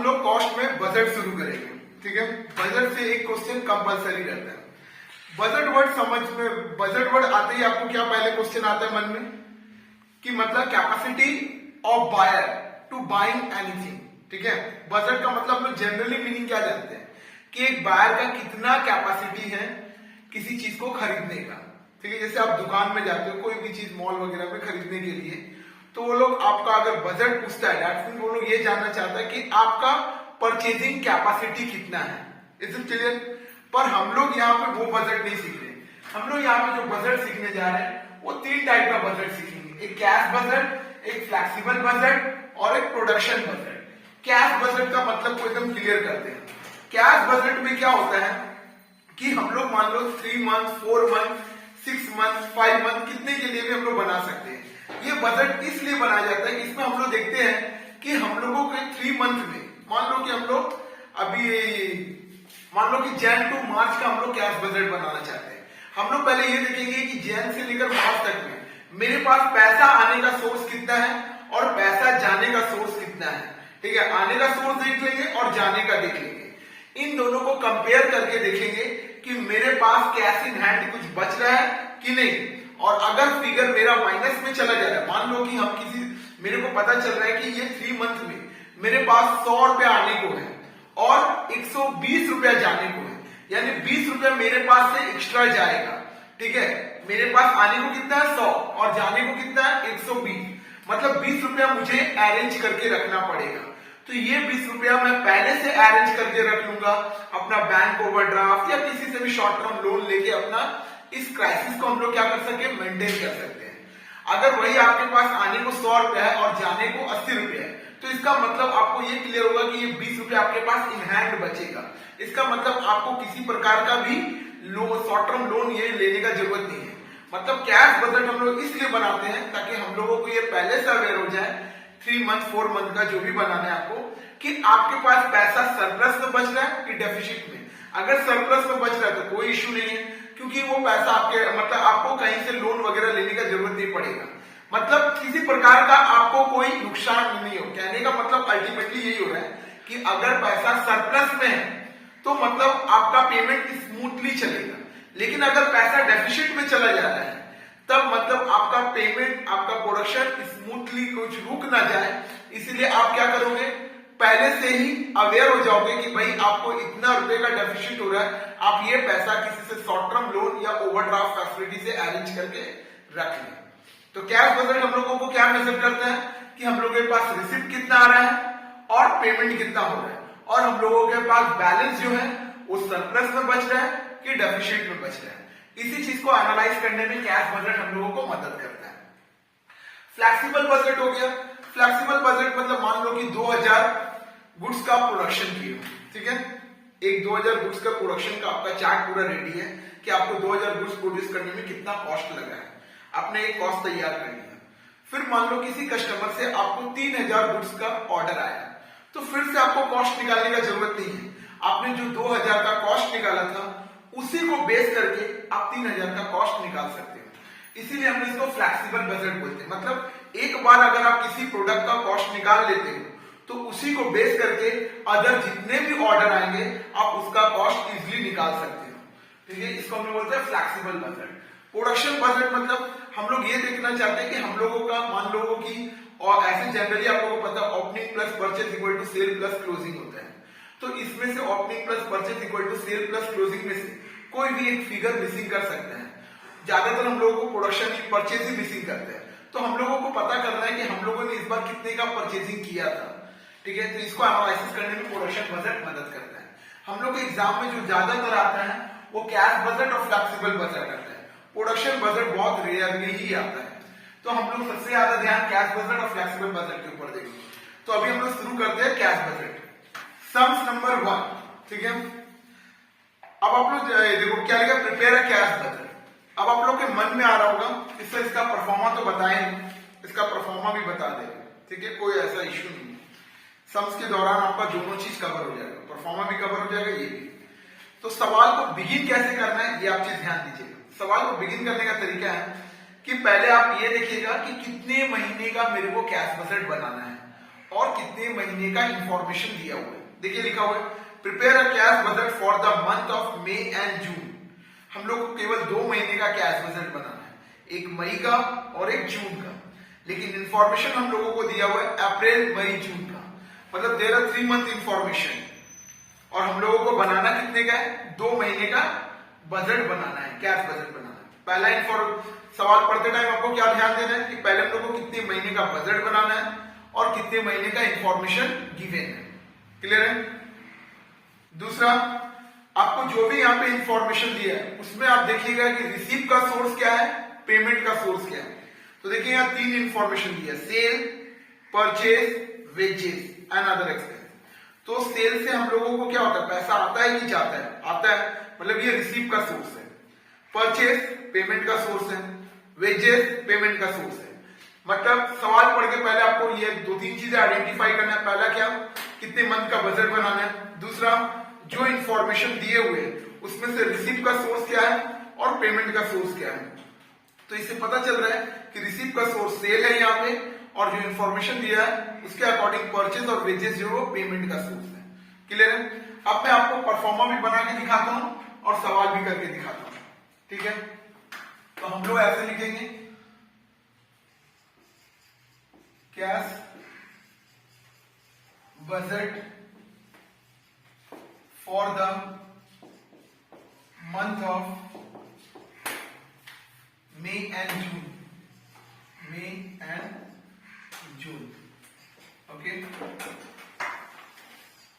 लोग कॉस्ट में बजट शुरू करेंगे। ठीक है, बजट से एक क्वेश्चन कंपलसरी रहता है। बजट वर्ड समझ में, बजट वर्ड आते ही आपको क्या पहले क्वेश्चन आता है मन में कि मतलब capacity of buyer to buying anything. ठीक है, बजट का मतलब हम लोग जनरली मीनिंग क्या जानते हैं कि एक बायर का कितना कैपेसिटी है किसी चीज को खरीदने का। ठीक है, जैसे आप दुकान में जाते हो कोई भी चीज मॉल वगैरह में खरीदने के लिए, तो वो लोग आपका अगर बजट पूछता है दैट मींस वो लोग ये जानना चाहता है कि आपका परचेजिंग कैपेसिटी कितना है। Is it clear? पर हम लोग यहाँ पे वो बजट नहीं सीख रहे। हम लोग यहाँ पे जो बजट सीखने जा रहे हैं वो 3 टाइप का बजट सीखेंगे, एक कैश बजट, एक फ्लेक्सिबल बजट और एक प्रोडक्शन बजट। कैश बजट का मतलब को एकदम क्लियर करते हैं। कैश बजट में क्या होता है कि हम लोग मान लो 3 मंथ, 4 मंथ, 6 मंथ, 5 मंथ कितने के लिए भी हम लोग बना सकते हैं। ये बजट इसलिए बनाया जाता है कि इसमें हम लोग देखते हैं कि हम लोगों के 3 मंथ में, मान लो कि हम लोग अभी मान लो कि जैन टू मार्च का हम लोग कैश बजट बनाना चाहते हैं। हम लोग पहले ये देखेंगे कि जैन से लेकर मार्च तक में मेरे पास पैसा आने का सोर्स कितना है और पैसा जाने का सोर्स कितना है। ठीक है, आने का सोर्स देख लेंगे और जाने का देख लेंगे। इन दोनों को कंपेयर करके देखेंगे कि मेरे पास कैश इन हैंड कुछ बच रहा है कि नहीं। और अगर फिगर मेरा माइनस में चला जा रहा है, मान लो कि हम मेरे को पता चल रहा है कि ये 3 मंथ में मेरे पास 100 रुपया आने को है और 120 रुपया जाने को है, यानी 20 रुपया मेरे पास से एक्स्ट्रा जाएगा। ठीक है, मेरे पास आने को कितना है 100 और जाने को कितना है 120, मतलब 20 रुपया मुझे अरेंज करके रखना पड़ेगा। तो ये 20 रुपया मैं पहले से अरेंज करके रख लूंगा अपना बैंक ओवरड्राफ्ट या किसी से भी शॉर्ट टर्म लोन लेके अपना इस क्राइसिस को हम लोग क्या कर सके, मेंटेन कर सकते हैं। अगर वही आपके पास आने को 100 रुपया है और जाने को 80 रुपया है, तो इसका मतलब आपको ये क्लियर होगा कि ये 20 रुपया आपके पास इन हैंड बचेगा। इसका मतलब आपको किसी प्रकार का भी शॉर्ट टर्म लोन ये लेने का जरूरत नहीं है। मतलब कैश बजट हम लोग इसलिए बनाते हैं ताकि हम लोगों को ये पहले से अवेयर हो जाए 3 मंथ 4 मंथ का जो भी बनाना है आपको, कि आपके पास पैसा सरप्लस में बच रहा है कि डेफिसिट में। अगर सरप्लस में बच रहा है तो कोई इश्यू नहीं है, क्योंकि वो पैसा आपके मतलब आपको कहीं से लोन वगैरह लेने का जरूरत नहीं पड़ेगा। मतलब किसी प्रकार का आपको कोई नुकसान नहीं हो। कहने का मतलब अल्टीमेटली यही हो रहा है कि अगर पैसा सरप्लस में है तो मतलब आपका पेमेंट स्मूथली चलेगा, लेकिन अगर पैसा डेफिसिट में चला जा रहा है तब मतलब आपका पेमेंट, आपका प्रोडक्शन स्मूथली कुछ रुक ना जाए। इसीलिए आप क्या करोगे, पहले से ही अवेयर हो जाओगे कि भाई आपको इतना रुपए का डेफिसिट हो रहा है, आप ये पैसा किसी से शॉर्ट टर्म लोन या ओवरड्राफ्ट फैसिलिटी से अरेंज करके रख लें। तो कैश बजट हम लोगों को क्या मेजर करता है कि हम लोगों के पास रिसिप्ट कितना आ रहा है और पेमेंट कितना हो रहा है, और हम लोगों के पास बैलेंस जो है वो सरप्लस में बच रहा है कि डेफिसिट में बच रहा है। इसी चीज को एनालाइज करने में कैश बजट हम लोगों को मदद करता है। फ्लेक्सिबल बजट हो गया। फ्लेक्सिबल बजट मतलब मान लो कि 2000 गुड्स का प्रोडक्शन किया। ठीक है, एक 2000 गुड्स का प्रोडक्शन का आपका चार्ट पूरा रेडी है कि आपको 2000 गुड्स प्रोड्यूस करने में कितना कॉस्ट लगा है। आपने एक कॉस्ट तैयार कर लिया। फिर मान लो किसी कस्टमर से आपको 3000 गुड्स का ऑर्डर आया, तो फिर से आपको कॉस्ट निकालने का जरूरत नहीं है। आपने जो 2000 का कॉस्ट निकाला था उसी को बेस करके आप 3000 का कॉस्ट निकाल सकते हो। इसीलिए हम इसको फ्लेक्सिबल बजट बोलते हैं। मतलब एक बार अगर आप किसी प्रोडक्ट का कॉस्ट निकाल लेते हो तो उसी को बेस करके अदर जितने भी ऑर्डर आएंगे आप उसका कॉस्ट इजीली निकाल सकते हो। ठीक है, इसको हम लोग बोलते हैं फ्लेक्सिबल बजट। प्रोडक्शन बजट मतलब हम लोग ये देखना चाहते हैं कि हम लोगों का मान लोगों की, और ऐसे जनरली आप लोगों को पता है opening plus purchase equal to sale plus closing होता है। तो इसमें से opening plus purchase equal to sale plus closing में से कोई भी एक फिगर मिसिंग कर सकता है। ज्यादातर हम लोगों को प्रोडक्शन की परचेज ही मिसिंग करते हैं। तो हम लोगों को पता करना है कि हम लोगों ने इस बार कितने का परचेजिंग किया था। ठीक है, तो इसको एनालिसिस करने में प्रोडक्शन बजट मदद करता है। हम लोग के एग्जाम में जो ज्यादातर आता है वो कैश बजट और फ्लेक्सिबल बजट आता है। प्रोडक्शन बजट बहुत रेयरली ही आता है। तो हम लोग सबसे ज्यादा ध्यान कैश बजट और फ्लेक्सिबल बजट के ऊपर देंगे। तो अभी हम लोग शुरू करते हैं कैश बजट। Sums number 1। ठीक है, अब आप लोग देखो क्या लिखा, प्रिपेयर अ कैश बजट। अब आप लोग के मन में आ रहा होगा इससे इसका परफॉर्मा तो बताए, इसका परफॉर्मा भी बता दे। ठीक है, कोई ऐसा इश्यू नहीं है। सम्स के दौरान आपका दोनों चीज कवर हो जाएगा, परफॉर्मा भी कवर हो जाएगा, ये भी। तो सवाल को बिगिन कैसे करना है ये आप चीज ध्यान दीजिएगा। सवाल को बिगिन करने का तरीका है कि पहले आप ये देखिएगा कि कितने महीने का मेरे को कैश बजट बनाना है और कितने महीने का इंफॉर्मेशन दिया हुआ है। देखिए लिखा हुआ है prepare a cash budget for the month of May and June. हम लोग को केवल 2 महीने का कैश बजट बनाना है, एक मई का और एक जून का, लेकिन इंफॉर्मेशन हम लोगों को दिया हुआ है अप्रैल मई जून का, मतलब देयर आर 3 मंथ इंफॉर्मेशन, और हम लोगों को बनाना कितने का है, 2 महीने का बजट बनाना है, कैश बजट बनाना है। पहला सवाल पढ़ते टाइम आपको क्या ध्यान देना है कि पहले हम लोगों को कितने महीने का बजट बनाना है और कितने महीने का इंफॉर्मेशन गिवन है। क्लियर है। दूसरा, आपको जो भी यहाँ पे इंफॉर्मेशन दिया है उसमें आप देखिएगा कि रिसीव का सोर्स क्या है, पेमेंट का सोर्स क्या है। तो देखिए यहाँ 3 इंफॉर्मेशन दिया है, sale, purchase, wages and other expense. तो सेल से हम लोगों को क्या होता है, पैसा आता है कि जाता है, आता है, मतलब ये रिसीव का सोर्स है। परचेज पेमेंट का सोर्स है, वेजेस पेमेंट का सोर्स है। मतलब सवाल पढ़ के पहले आपको ये 2-3 चीजें आइडेंटिफाई करना है। पहला क्या, कितने मंथ का बजट बनाना है। दूसरा, जो इंफॉर्मेशन दिए हुए हैं उसमें से रिसीव का सोर्स क्या है और पेमेंट का सोर्स क्या है। तो इससे पता चल रहा है कि रिसीव का सोर्स सेल है यहाँ पे, और जो इंफॉर्मेशन दिया है उसके अकॉर्डिंग परचेज और वेजेस जो पेमेंट का सोर्स है। क्लियर है। अब मैं आपको परफॉर्मा भी बना के दिखाता हूं और सवाल भी करके दिखाता हूं, ठीक है। तो हम लोग ऐसे लिखेंगे, cash budget for the month of May and June, May and June, okay.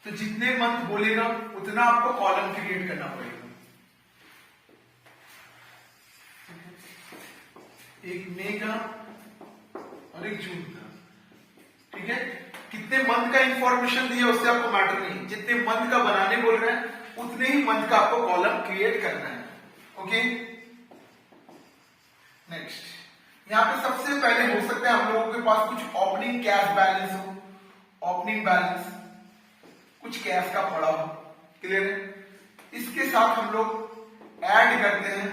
तो जितने मंथ बोलेगा उतना आपको कॉलम क्रिएट करना पड़ेगा। एक मई का और एक जून का, ठीक है। कितने मंथ का इंफॉर्मेशन दिया उससे आपको मैटर नहीं, जितने मंथ का बनाने बोल रहे हैं उतने ही मंथ का आपको कॉलम क्रिएट करना है, ओके। नेक्स्ट, यहां पे सबसे पहले हो सकता है हम लोगों के पास कुछ ओपनिंग कैश बैलेंस हो, ओपनिंग बैलेंस कुछ कैश का पड़ा हो। क्लियर है। इसके साथ हम लोग ऐड करते हैं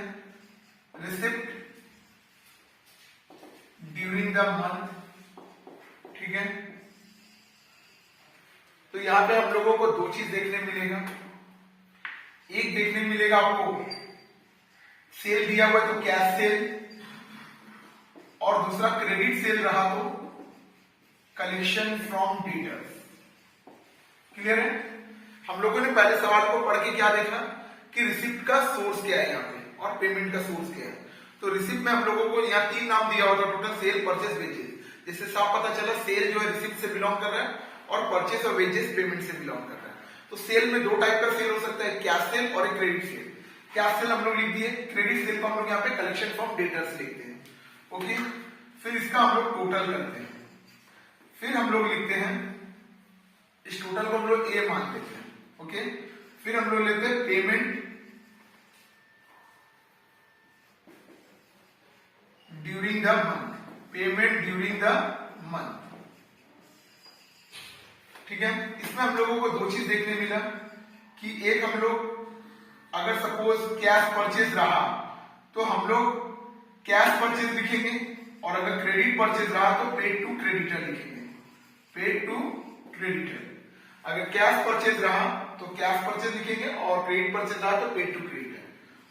रिसिप्ट ड्यूरिंग द मंथ, ठीक है। तो यहां पे हम लोगों को 2 चीज देखने मिलेगा। एक देखने मिलेगा आपको सेल दिया हुआ तो कैश सेल, और दूसरा क्रेडिट सेल रहा तो कलेक्शन फ्रॉम डेटर्स। क्लियर है। हम लोगों ने पहले सवाल को पढ़ के क्या देखा कि रिसिप्ट का सोर्स क्या है यहाँ पे और पेमेंट का सोर्स क्या है। तो रिसिप्ट में हम लोगों को यहाँ 3 नाम दिया होता, टोटल सेल, परचेस, वेजेस। जिससे साफ पता चला सेल जो है रिसिप्ट से बिलोंग कर रहा है और परचेस और वेजेस पेमेंट से बिलोंग कर रहा है। तो सेल में 2 टाइप का सेल हो सकता है, कैश सेल और एक क्रेडिट सेल। कैश सेल हम लोग लिख दिए, क्रेडिट सेल को हम लोग यहाँ पे कलेक्शन फ्रॉम डेटर्स लिखते हैं, ओके। फिर इसका हम लोग टोटल करते हैं, फिर हम लोग लिखते हैं, इस टोटल को हम लोग ए मान लेते हैं, ओके। फिर हम लोग लेते हैं payment during the month, payment during the month, ठीक है। इसमें हम लोगों को 2 चीज देखने मिला कि एक, हम लोग अगर सपोज कैश परचेज रहा तो हम लोग कैश परचेज लिखेंगे, और अगर क्रेडिट परचेज रहा तो पेड टू क्रेडिटर लिखेंगे, पेड टू क्रेडिटर। अगर कैश परचेज रहा तो कैश परचेज लिखेंगे, और क्रेडिट परचेज रहा तो पेड टू क्रेडिटर,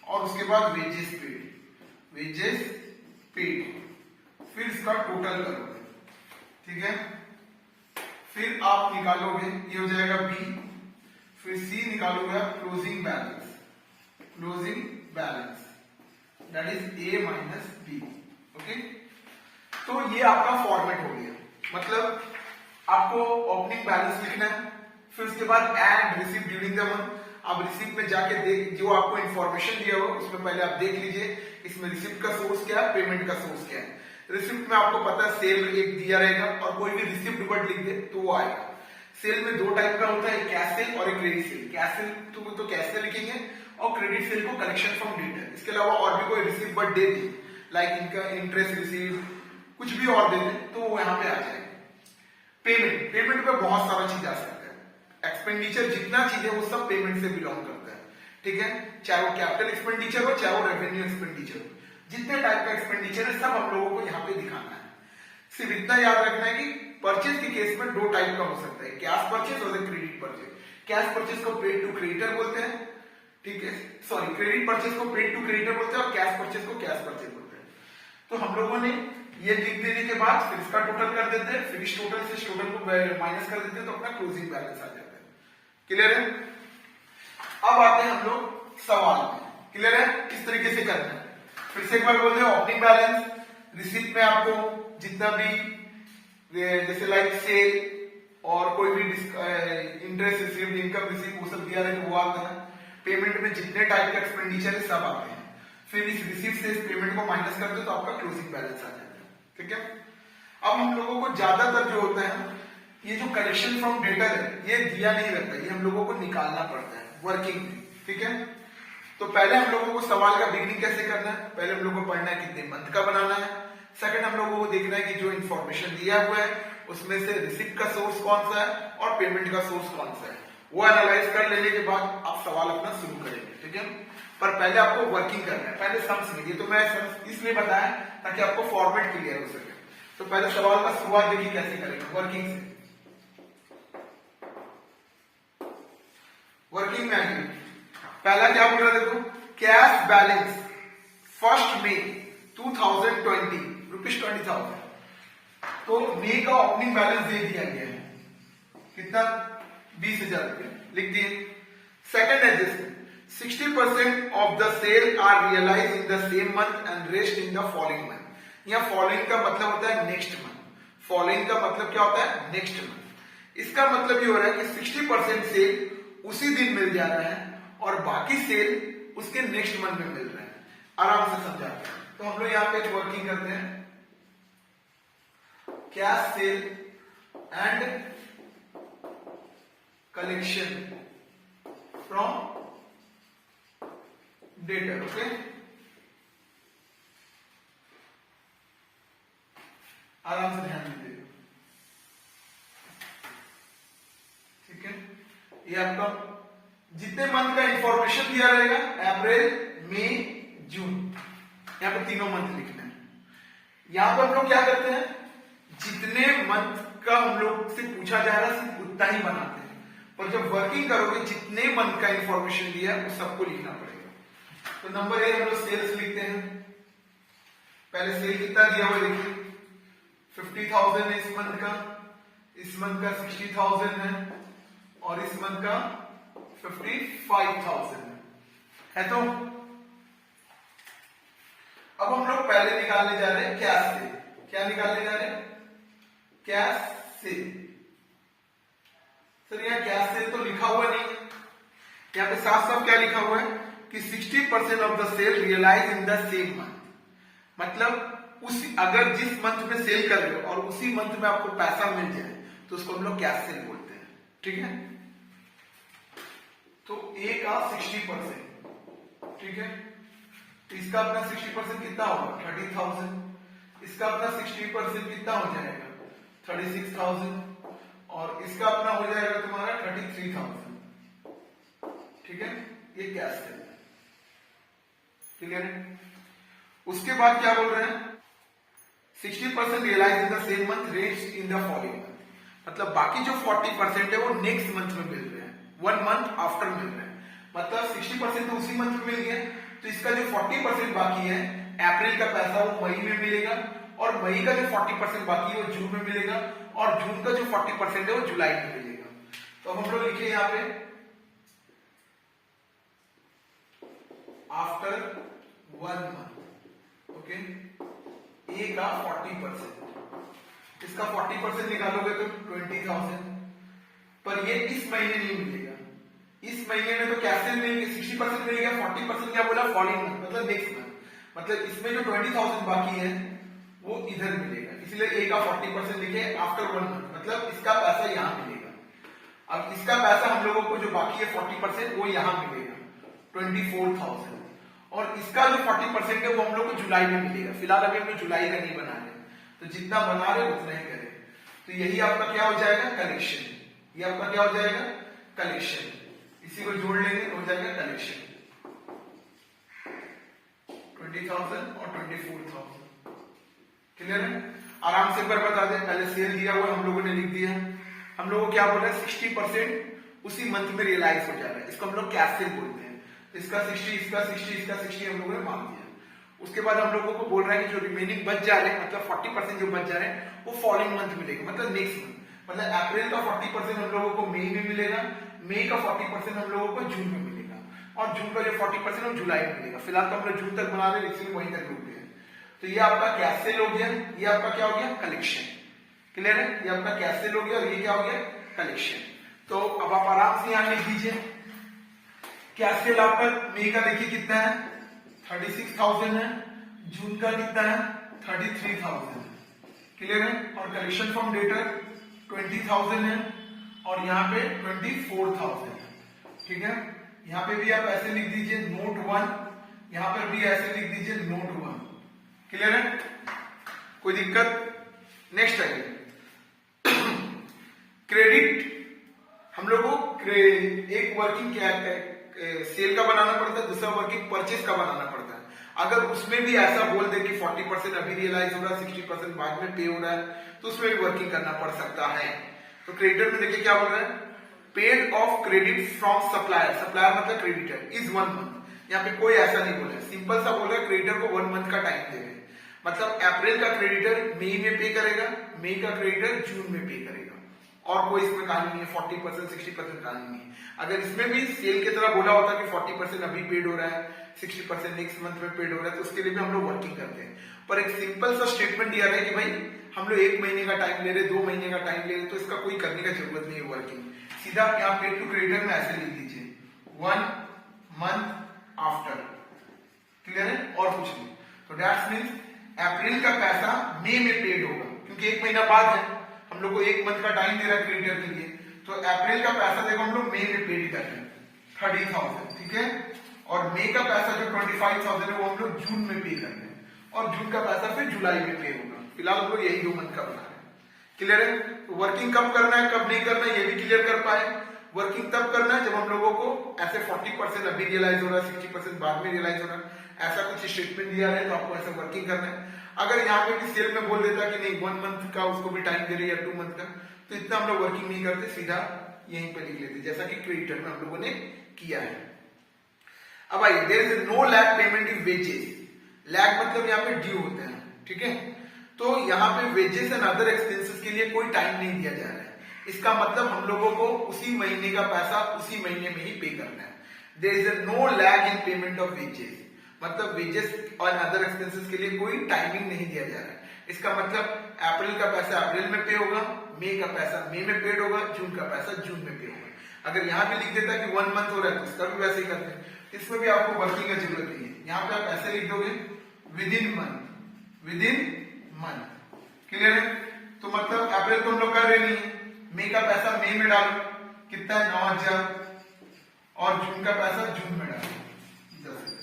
और उसके बाद वेजेस पेड, वेजेस पेड। फिर इसका टोटल करोगे, ठीक है। फिर आप निकालोगे, ये हो जाएगा बी, फिर सी निकालोगे आप closing balance, closing balance that is a minus B, okay. तो ये आपका फॉर्मेट हो गया, मतलब आपको ओपनिंग बैलेंस लिखना है, फिर उसके बाद add receive during the month. अब रिसीव में जाके देख, जो आपको इंफॉर्मेशन दिया हो उसमें पहले आप देख लीजिए इसमें रिसीव का सोर्स क्या है, पेमेंट का सोर्स क्या है। रिसिप्ट में आपको पता है सेल एक दिया रहेगा, और कोई भी रिसिप्ट वर्ड लिख दे तो वो आएगा। सेल में 2 टाइप का होता है, कैश सेल और एक क्रेडिट सेल। कैश सेल तो कैश सेल लिखेंगे, और क्रेडिट सेल को कलेक्शन फ्रॉम डेटर। इसके अलावा और भी कोई रिसिप्ट वर्ड दे दे, लाइक इनका इंटरेस्ट रिसीव, कुछ भी और दे दे तो वो यहाँ पे आ जाएगा। पेमेंट, पेमेंट पे बहुत सारा चीज आ सकता है। एक्सपेंडिचर जितना चीज है वो सब पेमेंट से बिलोंग करता है, ठीक है। चाहे वो कैपिटल एक्सपेंडिचर हो, चाहे वो रेवेन्यू एक्सपेंडिचर हो, जितने टाइप का एक्सपेंडिचर है सब हम लोगों को यहाँ पे दिखाना है। सिर्फ इतना याद रखना है कि परचेज के केस में दो टाइप का हो सकता है, कैश परचेज और क्रेडिट परचेज। कैश परचेज को पेड टू क्रेडिटर बोलते हैं, ठीक है, सॉरी क्रेडिट परचेज को पेड टू क्रेडिटर बोलते हैं और कैश परचेज को कैश परचेज बोलते हैं। तो हम लोगों ने ये लिख देने के बाद फिर इसका टोटल कर देते हैं, फिर इस टोटल से इस टोटल को माइनस कर देते हैं, तो अपना क्लोजिंग बैलेंस आ जाता है। क्लियर है? अब आते हैं हम लोग सवाल में। क्लियर है? किस तरीके से करना है फिर से एक बार बोल रहे हैं। ओपनिंग बैलेंस, रिसीप्ट में आपको जितना भी जैसे लाइक सेल और कोई भी इंटरेस्ट रिसीव्ड, इनकम रिसीव, वो सब दिया रहे वो आता है। पेमेंट में जितने टाइप का एक्सपेंडिचर है सब आते हैं। फिर इस रिसीप्ट से इस पेमेंट को माइनस करते हो तो आपका क्लोजिंग बैलेंस आ जाता है। ठीक है? अब हम लोगों को ज्यादातर जो होता है ये जो कलेक्शन फ्रॉम डेटर है ये दिया नहीं रहता, ये हम लोगों को निकालना पड़ता है वर्किंग में। ठीक है? तो पहले हम लोगों को सवाल का बिगनिंग कैसे करना है, पहले हम लोगों को पढ़ना है कितने मंथ का बनाना है। सेकंड हम लोगों को देखना है कि जो इंफॉर्मेशन दिया हुआ है उसमें से रिसिप्ट का सोर्स कौन सा है और पेमेंट का सोर्स कौन सा है, वो एनालाइज कर लेने के बाद आप सवाल अपना शुरू करेंगे। ठीक है? पर पहले आपको वर्किंग करना है, पहले सम्स लिखिए। तो मैं सम्स इसलिए बताया ताकि आपको फॉर्मेट क्लियर हो सके। तो पहले सवाल का शुरुआत देखिए कैसे करेंगे, वर्किंग से। वर्किंग में आइए, पहला क्या बोल रहा है देखो, कैश बैलेंस 1 मई 2020 ₹20,000। तो मई का ओपनिंग बैलेंस दे दिया गया है, कितना 20,000 रुपये लिख दिए। Second adjustment, 60% of the sale are realise in the same month and rest in the following month. यहाँ फॉलोइंग का मतलब होता है नेक्स्ट मंथ। फॉलोइंग का मतलब क्या होता है, नेक्स्ट मंथ। इसका मतलब ये हो रहा है कि 60% सेल उसी दिन मिल जा रहा है और बाकी सेल उसके नेक्स्ट मंथ में मिल रहा है। आराम से समझाते हैं। तो हम लोग यहाँ पे एक वर्किंग करते हैं, cash cell and collection from debtor. Okay, आराम से ध्यान दीजिएगा। ठीक है? ये आपका जितने मंथ का इंफॉर्मेशन दिया रहेगा, अप्रैल, मई, जून, यहाँ पे तीनों मंथ लिखना है। यहां पर हम लोग क्या करते हैं, जितने मंथ का हम लोग से पूछा जा रहा है सिर्फ उतना ही बनाते हैं, पर जब वर्किंग करोगे जितने मंथ का इंफॉर्मेशन दिया है वो सबको लिखना पड़ेगा। तो नंबर ए हम लोग सेल्स लिखते हैं। पहले सेल कितना दिया हुआ देखिए, 50,000 है इस मंथ का, इस मंथ का 60,000 है और इस मंथ का 55,000 है। तो अब हम लोग पहले निकालने जा रहे हैं कैश से। क्या निकालने जा रहे हैं, कैश से। सर यहाँ कैश से तो लिखा हुआ नहीं है, यहाँ पे साफ साफ क्या लिखा हुआ है कि 60% of the sale realise in the same month. मतलब उसी, अगर जिस मंथ में सेल कर रहे हो और उसी मंथ में आपको पैसा मिल जाए तो उसको हम लोग कैश सेल बोलते हैं। ठीक है? तो ए का 60%, ठीक है, इसका अपना 60% कितना होगा 30,000, इसका अपना 60% कितना हो जाएगा 36,000 और इसका अपना हो जाएगा तुम्हारा 33,000। ठीक है? ये कैश सेल है। क्लियर है? उसके बाद क्या बोल रहे हैं, 60% realise in the same month, rest in the following month. मतलब बाकी जो 40% है वो नेक्स्ट मंथ में मिल रहे हैं, 1 मंथ आफ्टर मिल रहे हैं। मतलब 60% तो उसी मंथ में मिल गया, तो इसका जो 40% बाकी है अप्रैल का पैसा वो मई में मिलेगा और मई का जो 40% बाकी है वो जून में मिलेगा और जून का जो 40% है वो जुलाई में मिलेगा। तो अब हम लोग लिखे यहाँ पे आफ्टर 1 मंथ। ओके, ए का 40%, इसका 40% निकालोगे तो 20,000, पर ये इस महीने नहीं मिलेगा। इस महीने में तो कैसे मिलेगा, 60% मिलेगा, 40% क्या बोला फॉलोइंग मंथ मतलब नेक्स्ट मंथ। मतलब इसमें जो 20,000 बाकी है वो इधर मिलेगा, इसलिए ए का 40% लिखे आफ्टर 1 मंथ, मतलब इसका पैसा यहाँ मिलेगा। अब इसका पैसा हम लोगों को जो बाकी है 40% वो यहाँ मिलेगा 24,000 और इसका जो 40% है वो हम लोग को जुलाई में मिलेगा। फिलहाल अभी हम लोग जुलाई का नहीं बना रहे, तो जितना बना रहे उतना ही करें। तो यही आपका क्या हो जाएगा कलेक्शन, ये आपका क्या हो जाएगा कलेक्शन, इसी को जोड़ लेंगे हो जाएगा कलेक्शन 20,000 और 24,000। क्लियर है? आराम से एक बार बता दें, पहले सेल दिया हुआ हम लोगों ने लिख दिया, हम लोगों को क्या बोला है 60% उसी मंथ में रियलाइज हो जा रहा है, इसको हम लोग कैश सेल बोलते हैं। तो इसका 60, इसका 60, इसका 60 हम लोगों ने मान दिया। उसके बाद हम लोगों को बोल रहा है कि जो रिमेनिंग बच जा रहे हैं, मतलब 40% जो बच जा रहे हैं वो फॉलोइंग मंथ मिलेगा, मतलब नेक्स्ट मंथ। मतलब अप्रैल का 40% हम लोगों को मई में मिलेगा, मई का 40% हम लोगों को जून में मिलेगा, और जून का जो 40% वो जुलाई में मिलेगा। फिलहाल तो हम लोग जून तक बना रहे हैं, इसलिए वहीं तक रुक गए। तो ये आपका कैश सेल हो गया, ये आपका क्या हो गया कलेक्शन। क्लियर है, ये आपका कैश सेल हो गया और ये क्या हो गया कलेक्शन। तो अब आप आराम से यहां लिख दीजिए, कैश सेल आपका मई का देखिए कितना है 36,000 है, जून का कितना है 33,000। क्लियर है, और कलेक्शन फ्रॉम डेटर 20,000 है, और यहाँ पे 24,000। ठीक है, यहाँ पे भी आप ऐसे लिख दीजिए नोट 1, यहाँ पर भी ऐसे लिख दीजिए नोट 1। क्लियर है, कोई दिक्कत? नेक्स्ट आइए क्रेडिट। हम लोग को एक वर्किंग क्या सेल का बनाना पड़ता है, दूसरा वर्किंग परचेज का बनाना पड़ता है। अगर उसमें भी ऐसा बोल दे कि 40% अभी रियलाइज हो रहा है, 60% बाद में पे हो रहा है, तो उसमें भी वर्किंग करना पड़ सकता है। तो क्रेडिटर में देखिए क्या बोल रहा है, paid of credit from supplier, supplier मतलब क्रेडिटर इज 1 मंथ। यहाँ पे कोई ऐसा नहीं बोला, सिंपल सा बोल रहा है क्रेडिटर को 1 मंथ का टाइम दे रहे हैं। मतलब अप्रैल का क्रेडिटर मई में पे करेगा, मई का क्रेडिटर जून में पे करेगा, और कोई इसमें कहानी नहीं है, 40% 60% कहानी नहीं है। अगर इसमें भी सेल की तरह बोला होता कि 40% अभी पेड हो रहा है, 60% नेक्स्ट मंथ में पेड हो रहा है, तो उसके लिए भी हम लोग वर्किंग करते हैं। पर एक सिंपल सा स्टेटमेंट दिया है कि भाई हम लोग 1 महीने का टाइम ले रहे, 2 महीने का टाइम ले रहे, तो इसका कोई करने का जरूरत नहीं है वर्किंग। सीधा आप यहाँ पेड टू क्रेडिटर में ऐसे लिख दीजिए 1 मंथ आफ्टर। क्लियर है, और कुछ नहीं। तो दैट्स मीन्स अप्रैल का पैसा मई में पेड होगा, क्योंकि 1 महीना बाद है, हम लोग को 1 मंथ का टाइम दे रहा है क्रेडिटर के लिए। तो अप्रैल का पैसा देखो हम लोग मई में पेड कर रहे हैं 30,000, ठीक है, और मई का पैसा जो 25,000 है वो हम लोग जून में पे कर रहे हैं, और जून का पैसा फिर जुलाई में पे होगा। फिलहाल हम लोग यही 2 मंथ का बना रहे हैं। क्लियर है, तो वर्किंग कब करना है कब नहीं करना है ये भी क्लियर कर पाए। वर्किंग तब करना है जब हम लोगों को ऐसे 40% अभी रियलाइज हो रहा है, 60% बाद में रियलाइज हो रहा है, ऐसा कुछ स्टेटमेंट दिया है तो आपको ऐसा वर्किंग करना है। अगर यहाँ पे भी सेल में बोल देता कि नहीं 1 मंथ का उसको भी टाइम दे रही है या 2 मंथ का, तो इतना हम लोग वर्किंग नहीं करते, सीधा यहीं पे लिख लेते, जैसा कि क्रेडिटर में हम लोगों ने किया है। अब आइए, there is no lag payment in wages. Lag मतलब यहाँ पे ड्यू होता है, ठीक है। तो यहाँ पे वेजेस एंड अदर एक्सपेंसेस के लिए कोई टाइम नहीं दिया जा रहा है। इसका मतलब हम लोगों को उसी महीने का पैसा उसी महीने में ही पे करना है। There is no lag in payment of wages, मतलब वेजेस और अदर एक्सपेंसेस के लिए कोई टाइमिंग नहीं दिया जा रहा है। इसका मतलब अप्रैल का पैसा अप्रैल में पे होगा, मई का पैसा मई में पेड होगा, जून का पैसा जून में पे होगा। अगर यहाँ पे लिख देता कि 1 मंथ हो रहा है तो इसका भी वैसे ही करते हैं, इसमें भी आपको वर्किंग की जरूरत नहीं है। यहाँ पे आप ऐसे लिख दोगे with in month, with in month. Clear है, तो मतलब अप्रैल तो हम लोग कर रहे नहीं है, मई का पैसा मई में डालो, कितना है 9,000, और जून का पैसा जून में डालो 10,000।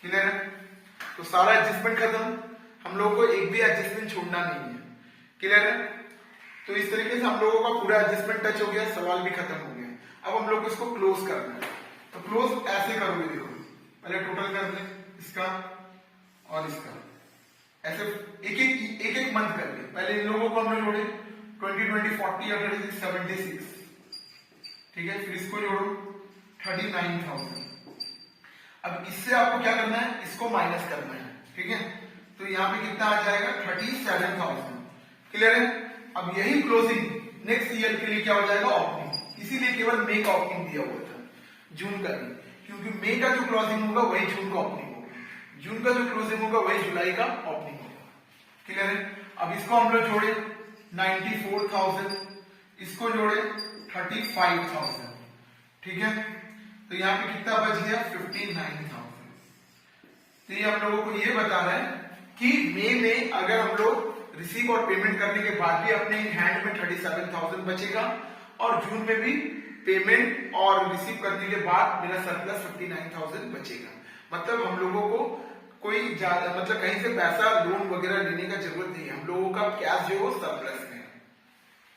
क्लियर है, तो सारा एडजस्टमेंट खत्म, हम लोगों को एक भी एडजस्टमेंट छोड़ना नहीं है। क्लियर है, तो इस तरीके से हम लोगों का पूरा एडजस्टमेंट टच हो गया, सवाल भी खत्म हो गया। अब हम लोग को इसको क्लोज करना है, तो क्लोज ऐसे करोगे, देखो पहले टोटल कर ले इसका और इसका, ऐसे एक एक मंथ करके पहले इन लोगों को हम लोग जोड़े 20, 20, 40 और 76, ठीक है, फिर इसको जोड़ो 39,000। अब इससे आपको क्या करना है, इसको माइनस करना है, ठीक है, तो यहाँ पे कितना आ जाएगा 37,000। क्लियर है, अब यही क्लोजिंग नेक्स्ट ईयर के लिए क्या हो जाएगा ओपनिंग, इसीलिए केवल मई का ओपनिंग दिया हुआ था, जून का नहीं, क्योंकि मई का जो क्लोजिंग होगा वही जून का ओपनिंग होगा, जून का जो क्लोजिंग होगा वही जुलाई का ओपनिंग होगा। क्लियर है, अब इसको हम लोग जोड़े 94,000, इसको जोड़े 35,000, ठीक है, तो यहाँ पे कितना बच गया 59,000। तो ये हम लोगों को ये बता रहा है कि मई में अगर हम लोग रिसीव और पेमेंट करने के बाद भी अपने हैंड में 37,000 बचेगा, और जून में भी पेमेंट और रिसीव करने के बाद मेरा सरप्लस 59,000 बचेगा। मतलब हम लोगों को कोई ज्यादा मतलब कहीं से पैसा लोन वगैरह लेने का जरूरत नहीं है, हम लोगों का कैश जो है सरप्लस में है।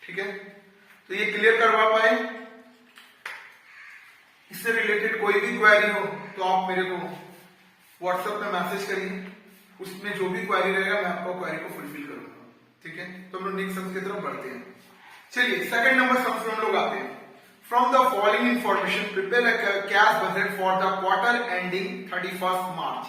ठीक है, तो ये क्लियर करवा पाए। इससे रिलेटेड कोई भी क्वेरी हो तो आप मेरे को व्हाट्सएप पे मैसेज करिए, उसमें जो भी क्वेरी रहेगा मैं आपको क्वेरी को फुलफिल करूंगा। ठीक है, तो हम लोग नेक्स्ट सम की तरफ बढ़ते हैं। चलिए सेकंड नंबर सम में हम लोग आते हैं। From the following information prepare a cash budget for the quarter ending 31 मार्च।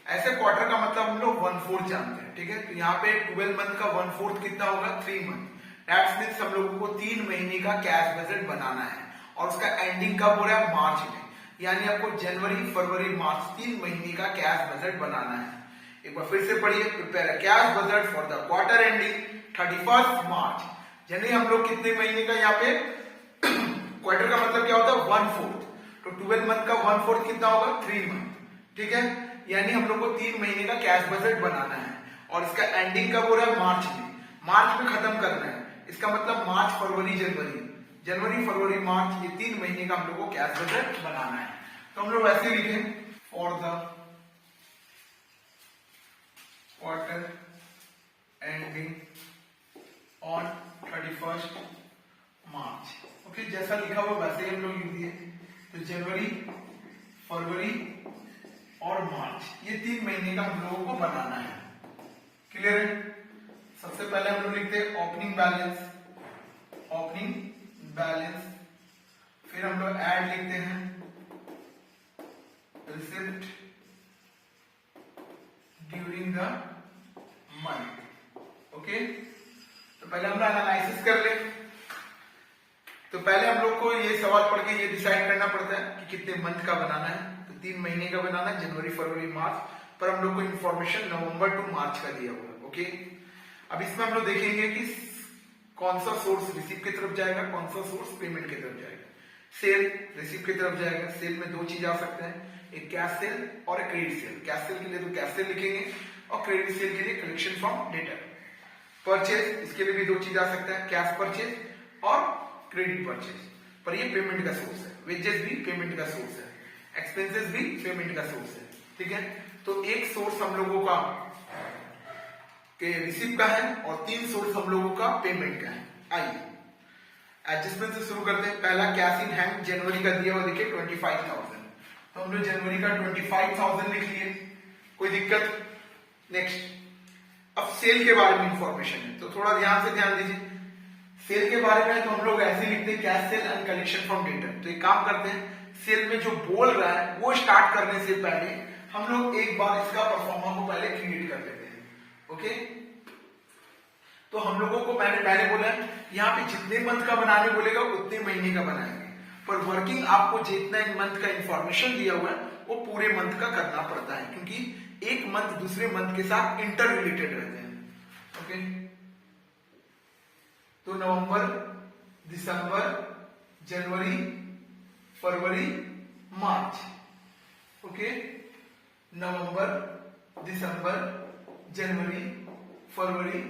ऐसे क्वार्टर का मतलब हम लोग 1/4 जानते हैं, ठीक है। तो यहाँ पे 12 मंथ का 1/4 कितना होगा, 3 मंथ। दैट्स मीन्स हम लोगों को 3 महीने का कैश बजट बनाना है और उसका एंडिंग कब हो रहा है, मार्च में। यानी आपको जनवरी फरवरी मार्च 3 महीने का कैश बजट बनाना है। एक बार फिर से पढ़िए, prepare a cash budget for the quarter ending 31 मार्च। यानी हम लोग कितने महीने का यहाँ पे क्वार्टर का मतलब क्या होता है, 1/4। तो 12 मंथ का 1/4 कितना होगा, 3 मंथ, ठीक है। यानी हम लोग को 3 महीने का कैश बजट बनाना है और इसका एंडिंग कब हो रहा है, मार्च में। मार्च में खत्म करना है, इसका मतलब मार्च फरवरी जनवरी, जनवरी फरवरी मार्च, ये 3 महीने का हम लोग को कैश बजट बनाना है। तो हम लोग वैसे लिखें, for the quarter ending on 31 March. Okay, जैसा लिखा हुआ वैसे ही हम लोग लिख दिए। तो जनवरी फरवरी और मार्च, ये 3 महीने का हम लोगों को बनाना है। क्लियर है। सबसे पहले हम लोग लिखते हैं ओपनिंग बैलेंस, ओपनिंग बैलेंस। फिर हम लोग ऐड लिखते हैं receipt during the month. Okay, तो पहले हम लोग एनालिसिस कर ले। तो पहले हम लोग को ये सवाल पढ़ के ये डिसाइड करना पड़ता है कि कितने मंथ का बनाना है। तो 3 महीने का बनाना है, जनवरी फरवरी मार्च। पर हम लोग को इंफॉर्मेशन नवंबर टू मार्च का दिया हुआ है। ओके, अब इसमें हम लोग देखेंगे कि कौन सा सोर्स रिसीव की तरफ जाएगा, कौन सा सोर्स पेमेंट की तरफ जाएगा। सेल रिसीव की तरफ जाएगा। सेल में 2 चीज आ सकते हैं, एक कैश सेल और एक क्रेडिट सेल। कैश सेल के लिए तो कैश सेल लिखेंगे और क्रेडिट सेल के लिए कलेक्शन फ्रॉम डेटर। परचेज, इसके लिए भी 2 चीज आ सकता है, कैश परचेज और क्रेडिट परचेज। पर ये पेमेंट का सोर्स है। वेजेस भी पेमेंट का सोर्स है, एक्सपेंसेस भी पेमेंट का सोर्स है, ठीक है। तो एक सोर्स हम लोगों का के रिसीव का है और 3 सोर्स हम लोगों का पेमेंट का है। आइए एडजस्टमेंट से शुरू करते हैं। पहला कैश इन हैंड जनवरी का दिया हुआ, देखिए 25,000। तो हम लोग जनवरी का 25,000 लिख लिए, कोई दिक्कत। नेक्स्ट, अब सेल के बारे में इंफॉर्मेशन है तो थोड़ा ध्यान से ध्यान दीजिए। सेल के बारे में तो हम लोग ऐसे लिखते हैं cash cell and collection from debtor. तो एक काम करते हैं, सेल में जो बोल रहा है वो स्टार्ट करने से पहले हम लोग एक बार इसका परफॉर्मा को पहले क्रिएट कर लेते हैं। ओके, तो हम लोगों को मैंने पहले बोला यहाँ पे जितने मंथ का बनाने बोलेगा उतने महीने का बनाएंगे, पर वर्किंग आपको जितना मंथ का इंफॉर्मेशन दिया हुआ है वो पूरे मंथ का करना पड़ता है, क्योंकि एक मंथ दूसरे मंथ के साथ इंटर रिलेटेड रहते हैं। ओके, तो नवंबर दिसंबर जनवरी फरवरी मार्च। ओके, नवंबर दिसंबर जनवरी फरवरी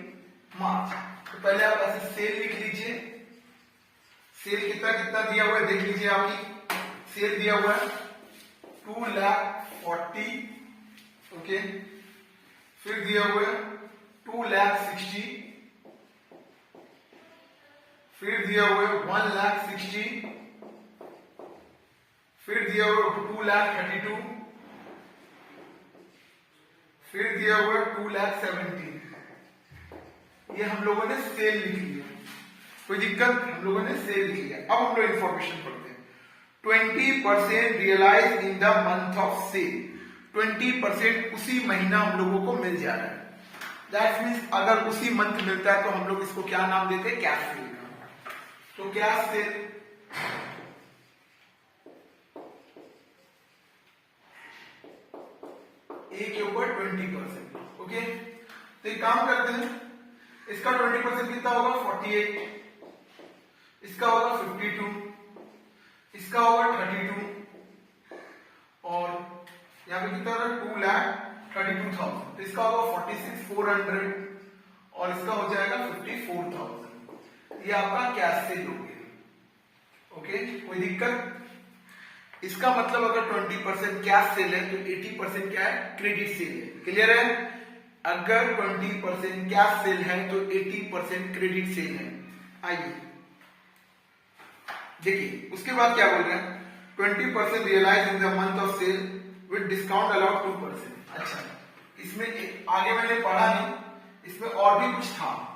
मार्च। तो पहले आप ऐसे सेल लिख लीजिए। सेल कितना कितना दिया हुआ है देख लीजिए। आपकी सेल दिया हुआ है 2,40,000। ओके, फिर दिया हुआ है 2,60,000, फिर दिया हुआ है 1,60,000, फिर दिया हुआ है 2,32,000, फिर दिया हुआ है 2,70,000। ये हम लोगों ने सेल लिख लिया, कोई दिक्कत, हम लोगों ने सेल लिख लिया। अब हम लोग इंफॉर्मेशन पढ़ते हैं। 20% realise in the month of sale. 20% उसी महीना हम लोगों को मिल जा रहा है। दैट मीन्स अगर उसी मंथ मिलता है तो हम लोग इसको क्या नाम देते हैं, कैश सेल का। तो कैश सेल ए के ऊपर 20%। ओके, तो एक काम करते हैं, इसका 20% कितना होगा, 48, इसका होगा 52, इसका होगा 32 और यहाँ पे कितना होगा 2,32,000। तो इसका होगा 46,400 और इसका हो जाएगा 54,000। ये आपका कैश सेल हो गया। ओके, कोई दिक्कत। इसका मतलब अगर 20% कैश सेल है तो 80% क्या है, क्रेडिट सेल है। क्लियर है। अगर 20% कैश सेल है तो 80% क्रेडिट सेल है। आइए देखिए उसके बाद क्या बोल रहे हैं, 20% realise in the month of sale with discount allowed 2%। अच्छा, इसमें आगे मैंने पढ़ा नहीं, इसमें और भी कुछ था,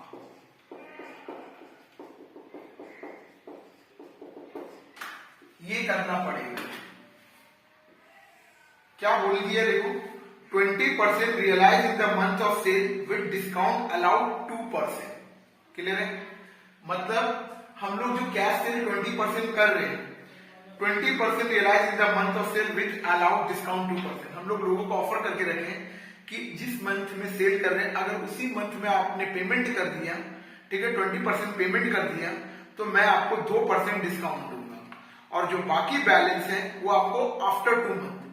ये करना पड़ेगा। क्या बोल दिया देखो, 20% realise in the month of sale with discount allowed 2%। Clear है? मतलब हम लोग जो कैश सेल 20% कर रहे हैं, 20% realise in the month of sale with allowed discount 2%। हम लोग लोगों को ऑफर करके रखे हैं कि जिस मंथ में सेल कर रहे हैं, अगर उसी मंथ में आपने पेमेंट कर दिया, ठीक है, 20% पेमेंट कर दिया, तो मैं आपको 2% डिस्काउंट दूंगा, और जो बाकी बैलेंस है वो आपको आफ्टर 2 मंथ।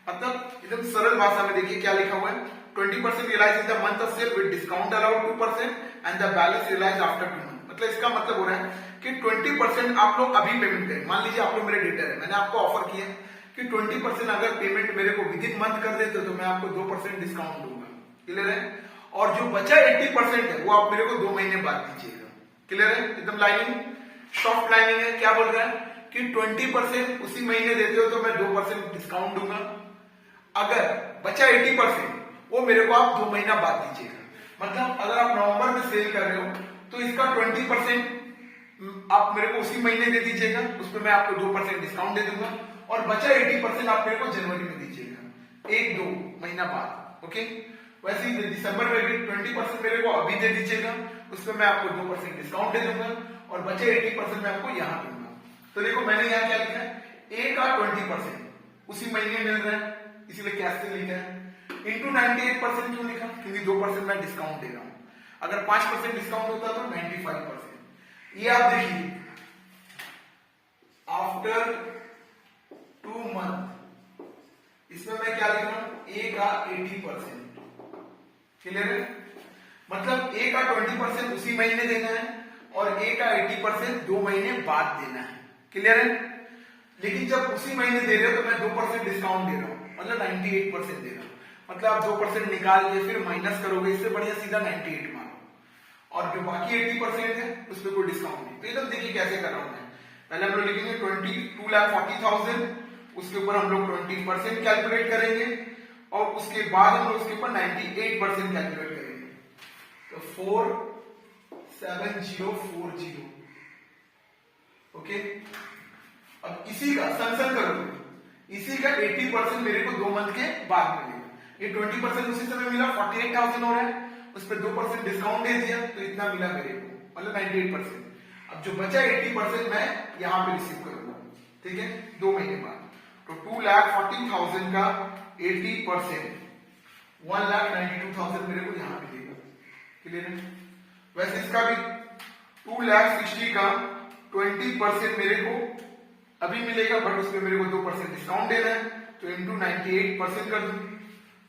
मतलब एकदम सरल भाषा में देखिए क्या लिखा हुआ है, 20% realise in the month of sale with discount allowed 2% and the balance realise after 2 month. मतलब इसका मतलब हो रहा है कि 20% आप लोग अभी पेमेंट करें। मान लीजिए आप लोग मेरे डेटर है, मैंने आपको ऑफर किया कि 20% अगर पेमेंट मेरे को विद इन मंथ कर देते हो तो मैं आपको 2% डिस्काउंट दूंगा। क्लियर है? और जो बचा 80% है वो आप मेरे को 2 महीने बाद दीजिएगा। क्लियर है? एकदम लाइनिंग, सॉफ्ट लाइनिंग है। क्या बोल रहा है कि 20% उसी महीने देते हो तो मैं 2% डिस्काउंट दूंगा, अगर बचा 80% वो मेरे को आप 2 महीना बाद दीजिएगा। मतलब अगर आप नवंबर में सेल कर रहे हो तो इसका 20% आप मेरे को उसी महीने दे दीजिएगा, उसमें मैं आपको 2% डिस्काउंट दे दूंगा, और बचा 80% आप मेरे को जनवरी में दीजिएगा, 1-2 महीना बाद। ओके? वैसे ही दिसंबर में भी 20% मेरे को अभी दे दीजिएगा, उसमें मैं आपको 2% डिस्काउंट दे दूंगा, और बचे 80% मैं आपको यहाँ दूंगा। तो देखो मैंने यहाँ क्या लिखा है, ए का 20% उसी महीने मिल रहा है, इसीलिए कैश से लिखा है। इंटू 98% क्यों लिखा? क्योंकि 2% मैं डिस्काउंट दे रहा हूं। अगर 5% डिस्काउंट होता तो 95%। ये आप देखिए, आफ्टर 2 मंथ, इसमें मैं क्या लिख रहा हूं, ए का 80%। क्लियर है? मतलब ए का 20% उसी महीने देना है, और ए का 80% 2 महीने बाद देना है। क्लियर है? लेकिन जब उसी महीने दे रहे हो तो मैं 2% डिस्काउंट दे रहा हूं, मतलब 98% दे रहा हूं। मतलब आप 2% निकाल के फिर माइनस करोगे, इससे बढ़िया सीधा 98 मारो, और जो बाकी 80% है उस पर कोई डिस्काउंट नहीं। तो एकदम देखिए कैसे कर रहा हूं मैं। पहले हम लोग लिखेंगे 2,40,000, उसके ऊपर हम लोग 20% कैलकुलेट करेंगे, और उसके बाद हम लोग उसके ऊपर 98% कैलकुलेट करेंगे। तो 47040। ओके? अब इसी का सन करोगे, इसी का 80% मेरे को 2 मंथ के बाद मिलेगा। ये 20% उसी समय मिला, 48,000 हो रहा है, उस पर 2% डिस्काउंट दे दिया तो इतना मिला मेरे को, मतलब 98%। अब जो बचा 80% मैं यहाँ पे रिसीव करूंगा, ठीक है, 2 महीने बाद। तो 2,40,000 का 80% 1,92,000 मेरे को यहाँ मिलेगा। क्लियर है? वैसे इसका भी 2,60,000 का 20% मेरे को अभी मिलेगा, बट उसमें मेरे को 2% डिस्काउंट देना है, तो इंटू 98% कर दूं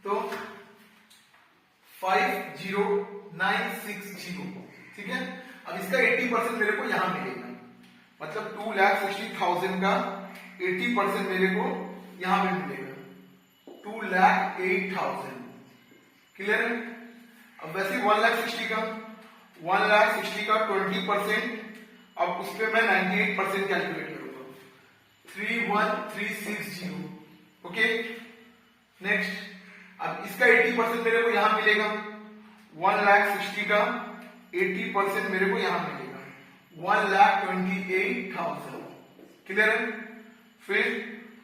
तो 50,960। ठीक है? अब इसका 80% मेरे को यहां मिलेगा, मतलब 2,60,000 का 80% मेरे को यहां पे मिलेगा, 2,08,000। क्लियर है? अब वैसे 1,60,000 का 20%, अब उस पर मैं 98% कैलकुलेट करूंगा, 31,360। ओके? नेक्स्ट, अब इसका 80% मेरे को यहां मिलेगा, 1,60,000 का 80% मेरे को यहां मिलेगा, 1,28,000। क्लियर है? फिर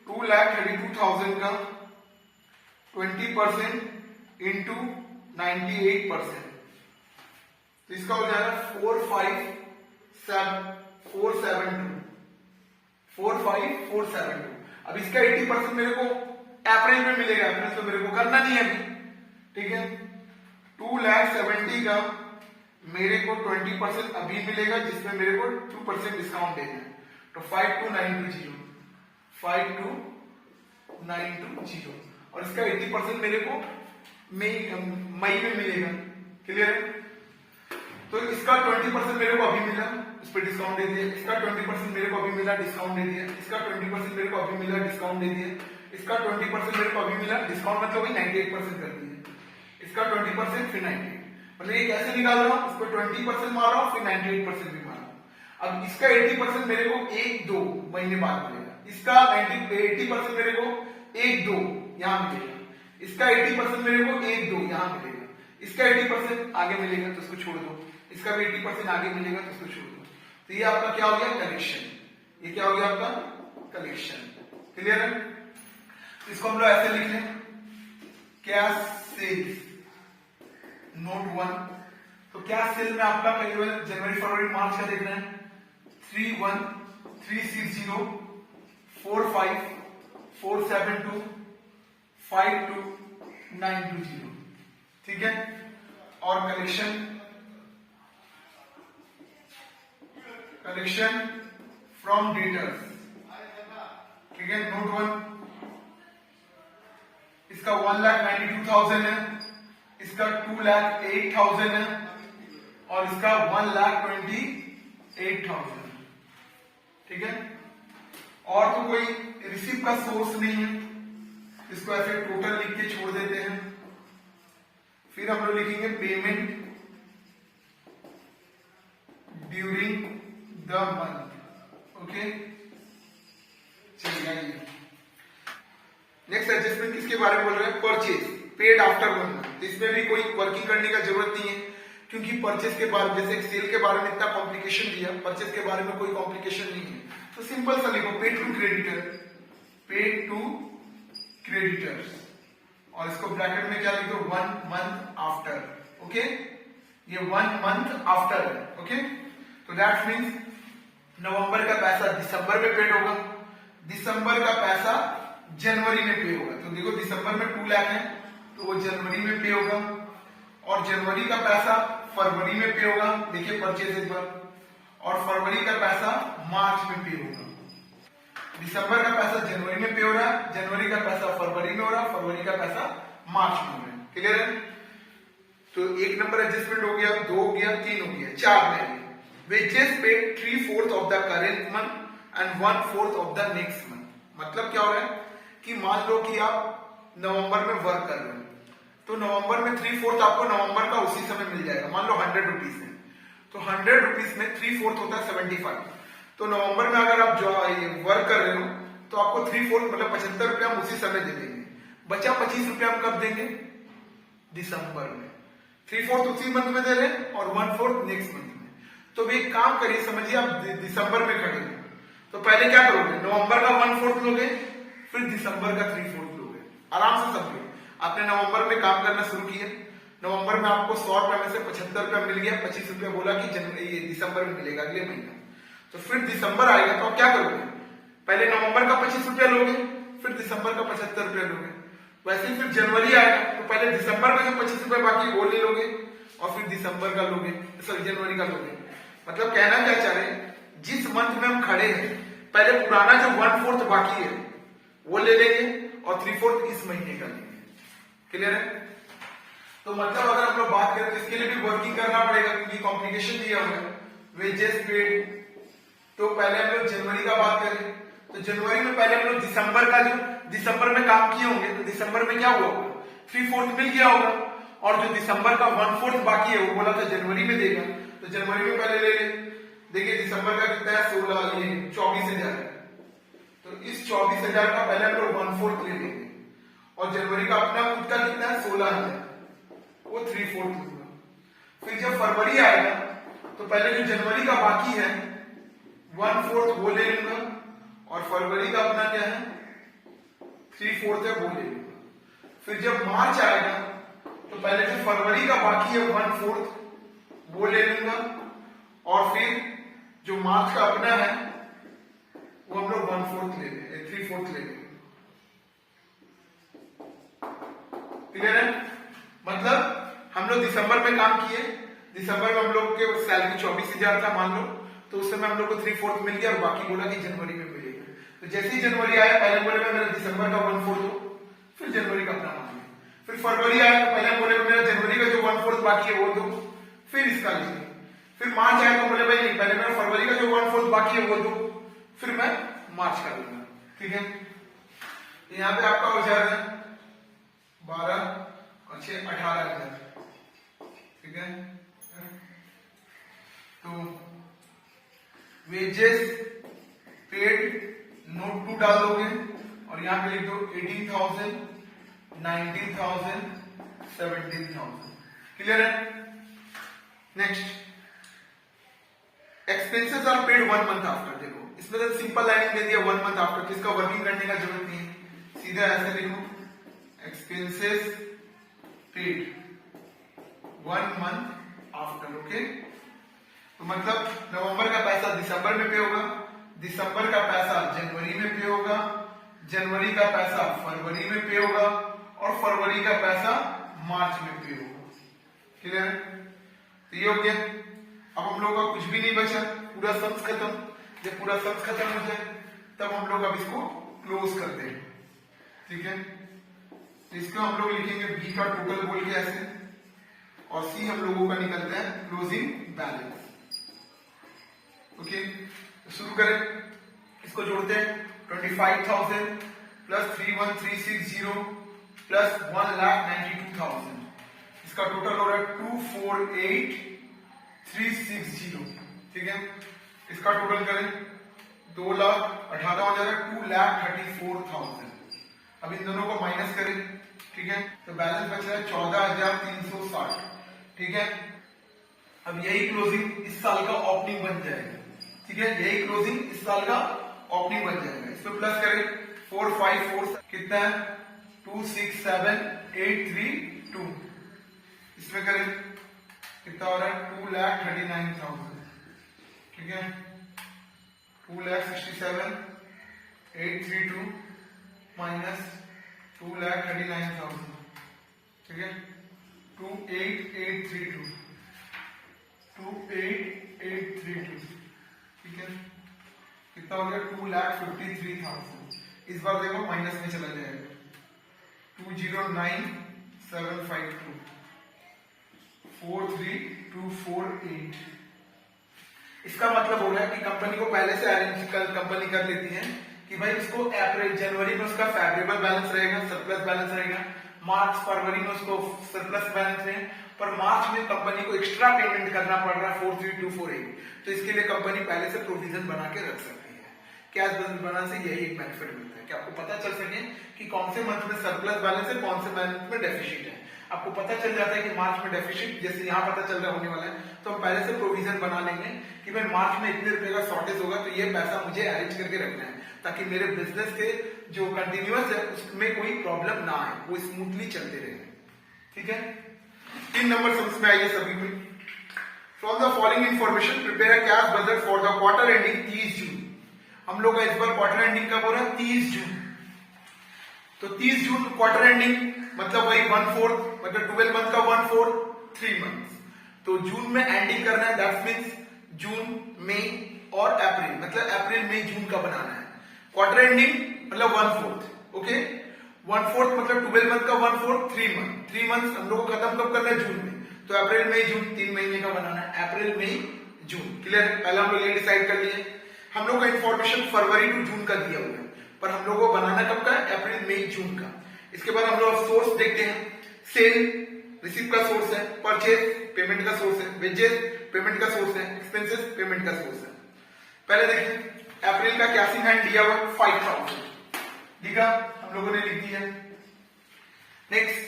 2,32,000 का 20% इंटू 98%, तो इसका हो जाएगा 4,472। अब इसका 80% मेरे को अप्रैल में मिलेगा, अप्रैल तो मेरे को करना नहीं है अभी। ठीक है? 2,70,000 का मेरे को 20% अभी मिलेगा, जिसमें मेरे को 2% डिस्काउंट देना है, तो 52,920, और इसका 80% मेरे को मई में मिलेगा। क्लियर है? तो इसका 20% मेरे को अभी मिला, उस पर डिस्काउंट दे दिया, इसका 20% मेरे को अभी मिला, डिस्काउंट दे दिया, इसका 20% मेरे को अभी मिला, डिस्काउंट दे दिया, इसका 20% मेरे को अभी मिला, डिस्काउंट मतलब वही 98% कर दिया, इसका 20% फिर 98। मतलब ये कैसे निकाल रहा हूं, उस पर 20% मार रहा हूं, फिर 98% भी मार रहा हूं। अब इसका 80% मेरे को 1-2 महीने बाद मिलेगा, इसका 80% मेरे को 1-2 यहां मिलेगा, इसका 80% मेरे को 1-2 यहां मिलेगा, इसका 80% आगे मिलेगा तो इसको छोड़ दो, इसका भी 80% आगे मिलेगा तो इसको छोड़ दो। तो ये आपका क्या हो गया, कलेक्शन। ये क्या हो गया आपका, कलेक्शन। क्लियर है? तो इसको हम लोग ऐसे लिख लें, कैश सेल्स नोट 1। तो कैश सेल में आपका जनवरी फरवरी मार्च का देखना है 31360 45 472 52920, ठीक है। और कलेक्शन फ्रॉम डेटर्स, ठीक है, नोट 1। इसका 1,92,000 है, इसका 2,08,000 है और इसका 1,28,000, ठीक है। और तो कोई रिसीव का सोर्स नहीं है, इसको ऐसे टोटल लिख के छोड़ देते हैं। फिर हम लोग लिखेंगे payment during the month, okay. चलिए नेक्स्ट एडजस्टमेंट किसके बारे में बोल रहे हैं, परचेज पेड आफ्टर 1 मंथ। इसमें भी कोई वर्किंग करने का जरूरत नहीं है, क्योंकि परचेज के बारे में, जैसे सेल के बारे में इतना कॉम्प्लिकेशन दिया, परचेज के बारे में कोई कॉम्प्लिकेशन नहीं है। तो सिंपल सा लिखो, paid to creditor, paid to creditors, और इसको ब्रैकेट में क्या लिखो, 1 मंथ आफ्टर, ओके। ये 1 मंथ आफ्टर है, ओके। तो दैट मीन्स नवंबर का पैसा दिसंबर में पेड होगा, दिसंबर का पैसा जनवरी में पे होगा। तो देखो दिसंबर में 2 लाख है तो वो जनवरी में पे होगा, और जनवरी का पैसा फरवरी में पे होगा, देखिए परचेज एक बार, और फरवरी का पैसा मार्च में पे होगा। दिसंबर का पैसा जनवरी में पे हो रहा है, जनवरी का पैसा फरवरी में हो रहा है, फरवरी का पैसा मार्च में हो रहा है, क्लियर है। तो 1 नंबर एडजस्टमेंट हो गया, 2 हो गया, 3 हो गया, 4 में wages paid 3/4 of the current month and 1/4 of the next month. मतलब क्या हो रहा है कि मान लो कि आप नवंबर में वर्क कर रहे हो, तो नवंबर में 3/4 आपको नवंबर का उसी समय मिल जाएगा। मान लो 100 रुपीज है, तो 100 रुपीज में 3/4 होता है 75। तो नवंबर में अगर आप जो वर्क कर रहे हो तो आपको 3/4 मतलब 75 रुपया हम उसी समय दे देंगे, बचा 25 रुपया हम कब देंगे, दिसंबर में। 3/4 उसी मंथ में दे रहे हैं और 1/4 नेक्स्ट मंथ में। तो भी एक काम करिए, समझिए आप दिसंबर में खड़े हैं, तो पहले क्या करोगे, नवंबर का 1/4 लोगे, फिर दिसंबर का 3/4 लोगे। आराम से समझो, आपने नवंबर में काम करना शुरू किया, नवंबर में आपको 100 रुपए में से 75 रुपया मिल गया, 25 रुपया बोला कि ये दिसंबर में मिलेगा अगले महीने। तो फिर दिसंबर आएगा तो आप क्या करोगे, पहले नवंबर का 25 रुपया लोगे, फिर दिसंबर का 75 रुपया लोगे। वैसे ही फिर जनवरी आएगा तो पहले दिसंबर का जो 25 रुपया बाकी वो ले लोगे और फिर दिसंबर का लोगे, सॉरी जनवरी का लोगे। मतलब कहना क्या चाह रहे हैं, जिस मंथ में हम खड़े हैं पहले पुराना जो 1/4 बाकी है वो ले लेंगे और 3/4 इस महीने का लेंगे, क्लियर है। तो मतलब अगर हम लोग बात करें तो इसके लिए भी वर्किंग करना पड़ेगा, क्योंकि कॉम्प्लिकेशन दिया हुआ है वेजेस पेड। तो पहले हम लोग जनवरी का बात करें तो जनवरी में पहले हम लोग दिसंबर का जो दिसंबर में काम किए होंगे तो दिसंबर में क्या हुआ होगा, 3/4 मिल गया होगा, और जो दिसंबर का 1/4 बाकी है वो बोला था जनवरी में देगा, तो जनवरी में पहले ले ले। देखिए दिसंबर का कितना है, 24,000 है, तो इस 24,000 का पहले हम लोग 1/4 ले लेंगे, और जनवरी का अपना खुद का कितना है 16,000, वो 3/4 लूंगा। फिर जब फरवरी आएगा तो पहले जो जनवरी का बाकी है 1/4 वो ले लूंगा, और फरवरी का अपना क्या है 3/4 है वो ले लूंगा। फिर जब मार्च आएगा तो पहले जो फरवरी का बाकी है 1/4 वो ले लूंगा, और फिर जो मार्च का अपना है वो हम लोग 1/4 ले लेंगे, 3/4 ले लेंगे, क्लियर है। मतलब हम लोग दिसंबर में काम किए, दिसंबर में हम लोग के सैलरी 24,000 था मान लो, तो उस समय हम लोग को 3/4 मिल गया और बाकी बोला कि जनवरी में मिलेगा। तो जैसे ही जनवरी आया पहले बोले मेरा दिसंबर का 1/4 दो, फिर जनवरी का अपना मान लिया। फिर फरवरी आया तो पहले बोले मेरा जनवरी का जो 1/4 बाकी है वो दो, फिर इसका लीजिए। फिर मार्च आया तो बोले भाई नहीं, पहले मेरा फरवरी का जो 1/4 बाकी है वो दो, फिर मैं मार्च का दूंगा, ठीक है। यहाँ पे आपका हो जाएगा 12 और 6 18,000, ठीक है। तो वेजेस पेड नोट 2 डाल दोगे और यहाँ पे लिख दो 18,000 19,000 17,000, क्लियर है? Next, expenses are paid 1 month after. देखो इसमें तो सिंपल लाइनिंग दे दिया 1 मंथ आफ्टर, जिसका वर्किंग करने का जरूरत नहीं है, सीधा ऐसे लिखो expenses paid 1 month after. Okay, तो मतलब नवंबर का पैसा दिसंबर में पे होगा, दिसंबर का पैसा जनवरी में पे होगा, जनवरी का पैसा फरवरी में पे होगा, और फरवरी का पैसा मार्च में पे होगा। क्लियर? तो ये हो गया। अब हम लोग का कुछ भी नहीं बचा, पूरा सम्स खत्म। जब पूरा सम्स खत्म हो जाए तब हम लोग अब इसको क्लोज करते हैं। ठीक है, तो इसको हम लोग लिखेंगे बी का टोटल बोल के ऐसे, और सी हम लोगों का निकलता है क्लोजिंग बैलेंस। ओके, तो शुरू करें, इसको जोड़ते हैं। 25,000 प्लस 31,360 प्लस 1,92,000, इसका टोटल हो रहा है 248,360। ठीक है, इसका टोटल करें 2,18,000 2,34,000। अब इन दोनों को माइनस करें। ठीक है, तो बैलेंस बच रहा है 14,360। ठीक है, अब यही क्लोजिंग इस साल का ओपनिंग बन जाएगा। ठीक है, यही क्लोजिंग इस साल का ओपनिंग बन जाएगा। इसमें प्लस करें 454 कितना है 267,832। इसमें करें कितना हो रहा है 2,39,000। ठीक है, 2,67,832 माइनस 2,39,000। ठीक है, 28,832 28,832। ठीक है, कितना हो गया 2,53,000। इस बार देखो माइनस में चला जाएगा 209,752 43248। इसका मतलब हो रहा है कि कंपनी को पहले से अरेंज कंपनी कर लेती है कि भाई उसको अप्रैल जनवरी में उसका फेवरेबल बैलेंस रहेगा, सरप्लस बैलेंस रहेगा, मार्च फरवरी में उसको सरप्लस बैलेंस है, पर मार्च में कंपनी को एक्स्ट्रा पेमेंट करना पड़ रहा है 43248। तो इसके लिए कंपनी पहले से प्रोविजन बना के रख सकती है। कैश बैलेंस बनाने से यही एक बेनिफिट मिलता है कि आपको पता चल सके कि कौन से मंथ में सरप्लस बैलेंस है, कौन से मंथ में डेफिसिट है। आपको पता चल जाता है कि मार्च में डेफिसिट, जैसे यहाँ पता चल रहा होने वाला है, तो हम पहले से प्रोविजन बना लेंगे कि भाई मार्च में इतने रुपए का शॉर्टेज होगा, तो ये पैसा मुझे अरेंज करके रखना है ताकि मेरे बिजनेस के जो कंटिन्यूअस है उसमें कोई प्रॉब्लम ना आए, वो स्मूथली चलते रहे। ठीक है, 3 नंबर समझ में आइए सभी में। From the following information prepare a cash budget for the quarter ending 30 जून। हम लोग का इस बार क्वार्टर एंडिंग कब हो रहा है 30 जून। तो 30 जून क्वार्टर एंडिंग मतलब वही 1/4, मतलब 12 मंथ का 1/4 3 मंथ। तो जून में एंडिंग करना है, दैट मींस जून, मई और अप्रैल, मतलब अप्रैल मई जून का बनाना है। क्वार्टर एंडिंग मतलब 1/4। ओके, 1/4 मतलब 12 मंथ का 1/4 3 मंथ। 3 मंथ हम लोग को खत्म कब करना है जून में, तो अप्रैल मई जून 3 महीने का बनाना है, अप्रैल मई जून। क्लियर है, पहले हम लोग ये डिसाइड कर लिए। हम लोग का इंफॉर्मेशन फरवरी टू जून का दिया हुआ है, पर हम लोग को बनाना कब का है अप्रैल मई जून का। इसके बाद हम लोग सोर्स देखते हैं। सेल रिसीव का सोर्स है, परचेज पेमेंट का सोर्स है, वेजेस पेमेंट का सोर्स है, एक्सपेंसेस पेमेंट का सोर्स है। पहले देखिए अप्रैल का कैशिंग हैंड दिया हुआ 5,000, लिखा हम लोगों ने लिख दिया। नेक्स्ट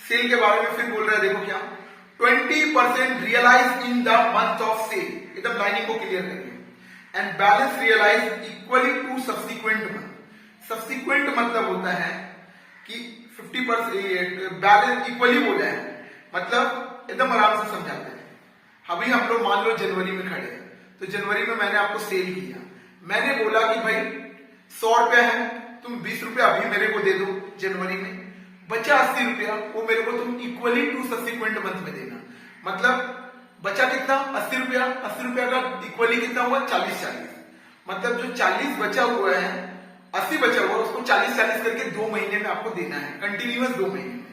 सेल के बारे में फिर बोल रहा है, देखो क्या 20% realise in the month of sale, एकदम लाइनिंग को क्लियर करिए, and balance realise equally to subsequent month. Subsequent मतलब होता है कि 50% बैलेंस इक्वली बोला है, मतलब एकदम आराम से समझाते हैं। अभी हम लोग मान लो जनवरी में खड़े हैं, तो जनवरी में मैंने आपको सेल किया, मैंने बोला कि भाई 100 रुपया है, तुम 20 रुपया अभी मेरे को दे दो जनवरी में, बचा 80 रुपया वो मेरे को तुम इक्वली टू सब्सिक्वेंट मंथ में देना। मतलब बचा कितना 80 रुपया, 80 रुपया का इक्वली कितना हुआ 40-40, मतलब जो 40 बचा हुआ है 80 बचा हुआ उसको 40-40 करके 2 महीने में आपको देना है, कंटिन्यूअस 2 महीने में।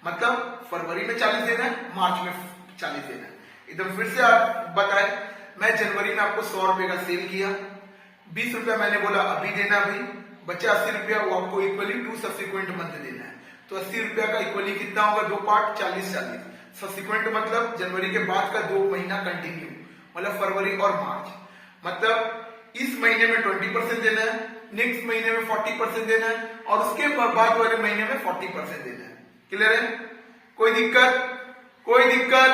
मतलब फरवरी में 40 देना है, मार्च में 40 देना है। एकदम फिर से आप बताए, मैं जनवरी में आपको 100 रुपए का सेल किया, 20 रुपया मैंने बोला अभी देना भाई, बचा 80 रुपया वो आपको इक्वली टू सब्सिक्वेंट मंथ देना है। तो 80 रुपया का इक्वली कितना होगा 2 पार्ट 40-40। सब्सिक्वेंट मतलब जनवरी के बाद का 2 महीना कंटिन्यू, मतलब फरवरी और मार्च। मतलब इस महीने में 20% देना है, नेक्स्ट महीने में 40% देना है, और उसके बाद वाले महीने में 40% देना है। क्लियर है, कोई दिक्कत कोई दिक्कत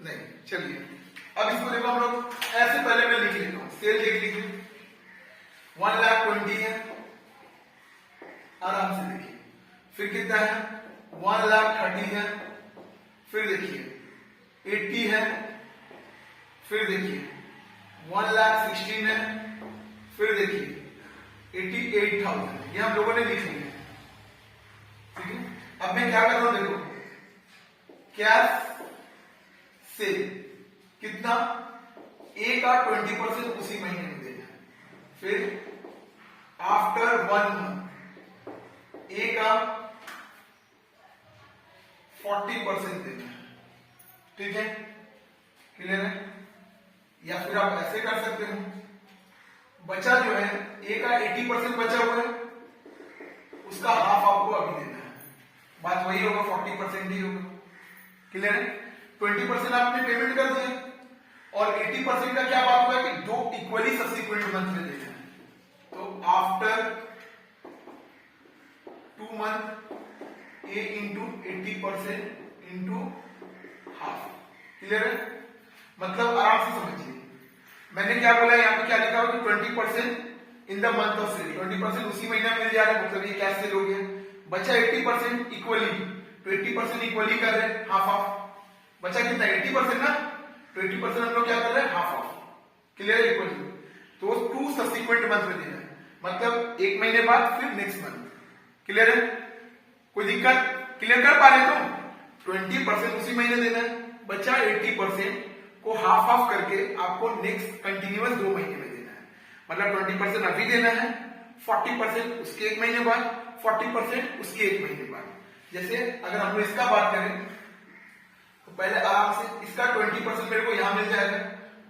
नहीं। चलिए अब इसको देखो हम लोग ऐसे, पहले मैं लिख लेता हूं, सेल लिख लीजिए 1,20,000 है, आराम से देखिए। फिर कितना है 1,30,000 है, फिर देखिए 80 है, फिर देखिए 1,16,000 है, फिर देखिए 88,000। ये हम लोगों ने लिख लिया, ठीक है। अब मैं क्या कर रहा हूं, देखो कैश से कितना ए का 20% उसी महीने में देना है, फिर आफ्टर 1 मंथ ए का 40% देना है, ठीक है, क्लियर है। या फिर आप ऐसे कर सकते हो, बचा जो है ए का 80% बचा हुआ है, उसका हाफ आपको अभी देना है, बात वही होगा, 40% ही होगा, क्लियर है। 20% आपने पेमेंट कर दिया और 80% का क्या बात हुआ कि 2 इक्वली सब्सिक्वेंट मंथ में देना है। तो आफ्टर 2 मंथ ए इंटू 80% इंटू हाफ, क्लियर है। मतलब आराम से समझिए, मैंने क्या बोला यहाँ पे, क्या लिखा हुआ कि 20% in the month of sale, 20% उसी महीने में मिल जा रहा है, मतलब ये कैश सेल हो गया। बचा 80% इक्वली, तो 80% इक्वली कर रहे हैं, हाफ हाफ। बचा कितना 80% ना, तो 80% हम लोग क्या कर रहे हैं, हाफ हाफ, क्लियर है, इक्वली। तो 2 सब्सिक्वेंट मंथ में देना है, मतलब 1 महीने बाद फिर नेक्स्ट मंथ, क्लियर है। कोई दिक्कत, क्लियर कर पा रहे तो 20% उसी महीने देना है, बचा 80% को हाफ हाफ करके आपको नेक्स्ट कंटिन्यूअस 2 महीने में देना है। मतलब 20% अभी देना है, 40% उसके 1 महीने बाद, 40% उसके 1 महीने बाद। जैसे अगर हम लोग इसका बात करें तो पहले आराम से इसका 20% मेरे को यहां मिल जाएगा,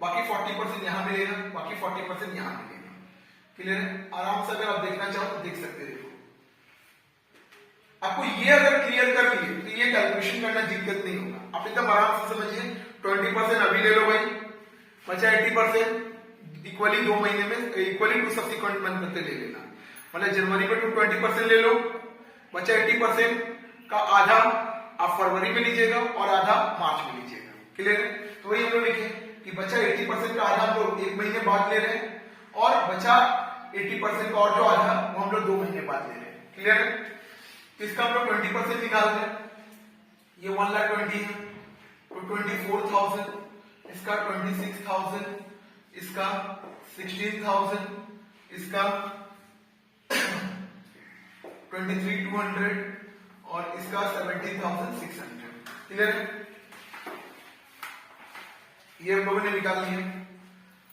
बाकी 40% यहां मिलेगा, बाकी 40% यहां मिलेगा, क्लियर है। आराम से अगर आप देखना चाहो तो देख सकते हो। आपको ये अगर क्लियर कर लिए तो ये कैलकुलेशन करना दिक्कत नहीं होगा, आप एकदम आराम से समझिए। 20% अभी ले लो भाई, बचा 80% इक्वली 2 महीने में, इक्वली 2 सब्सिक्वेंट मंथ में ले लेना। मतलब जनवरी में 20% ले लो, बचा 80% का आधा आप फरवरी में लीजिएगा और आधा मार्च में लीजिएगा, क्लियर है। तो वही हम लोग लिखे कि बचा 80% का आधा हम लोग 1 महीने बाद ले रहे हैं, और बचा 80% का और जो आधा वो हम लोग 2 महीने बाद ले रहे हैं, क्लियर है। तो इसका हम लोग 20% निकाल रहे हैं, ये 1,20,000 है, तो 24,000, इसका 26,000, इसका 16,000, इसका 23,200 और इसका 17,600, क्लियर है। ये हम लोगों ने निकाल लिया।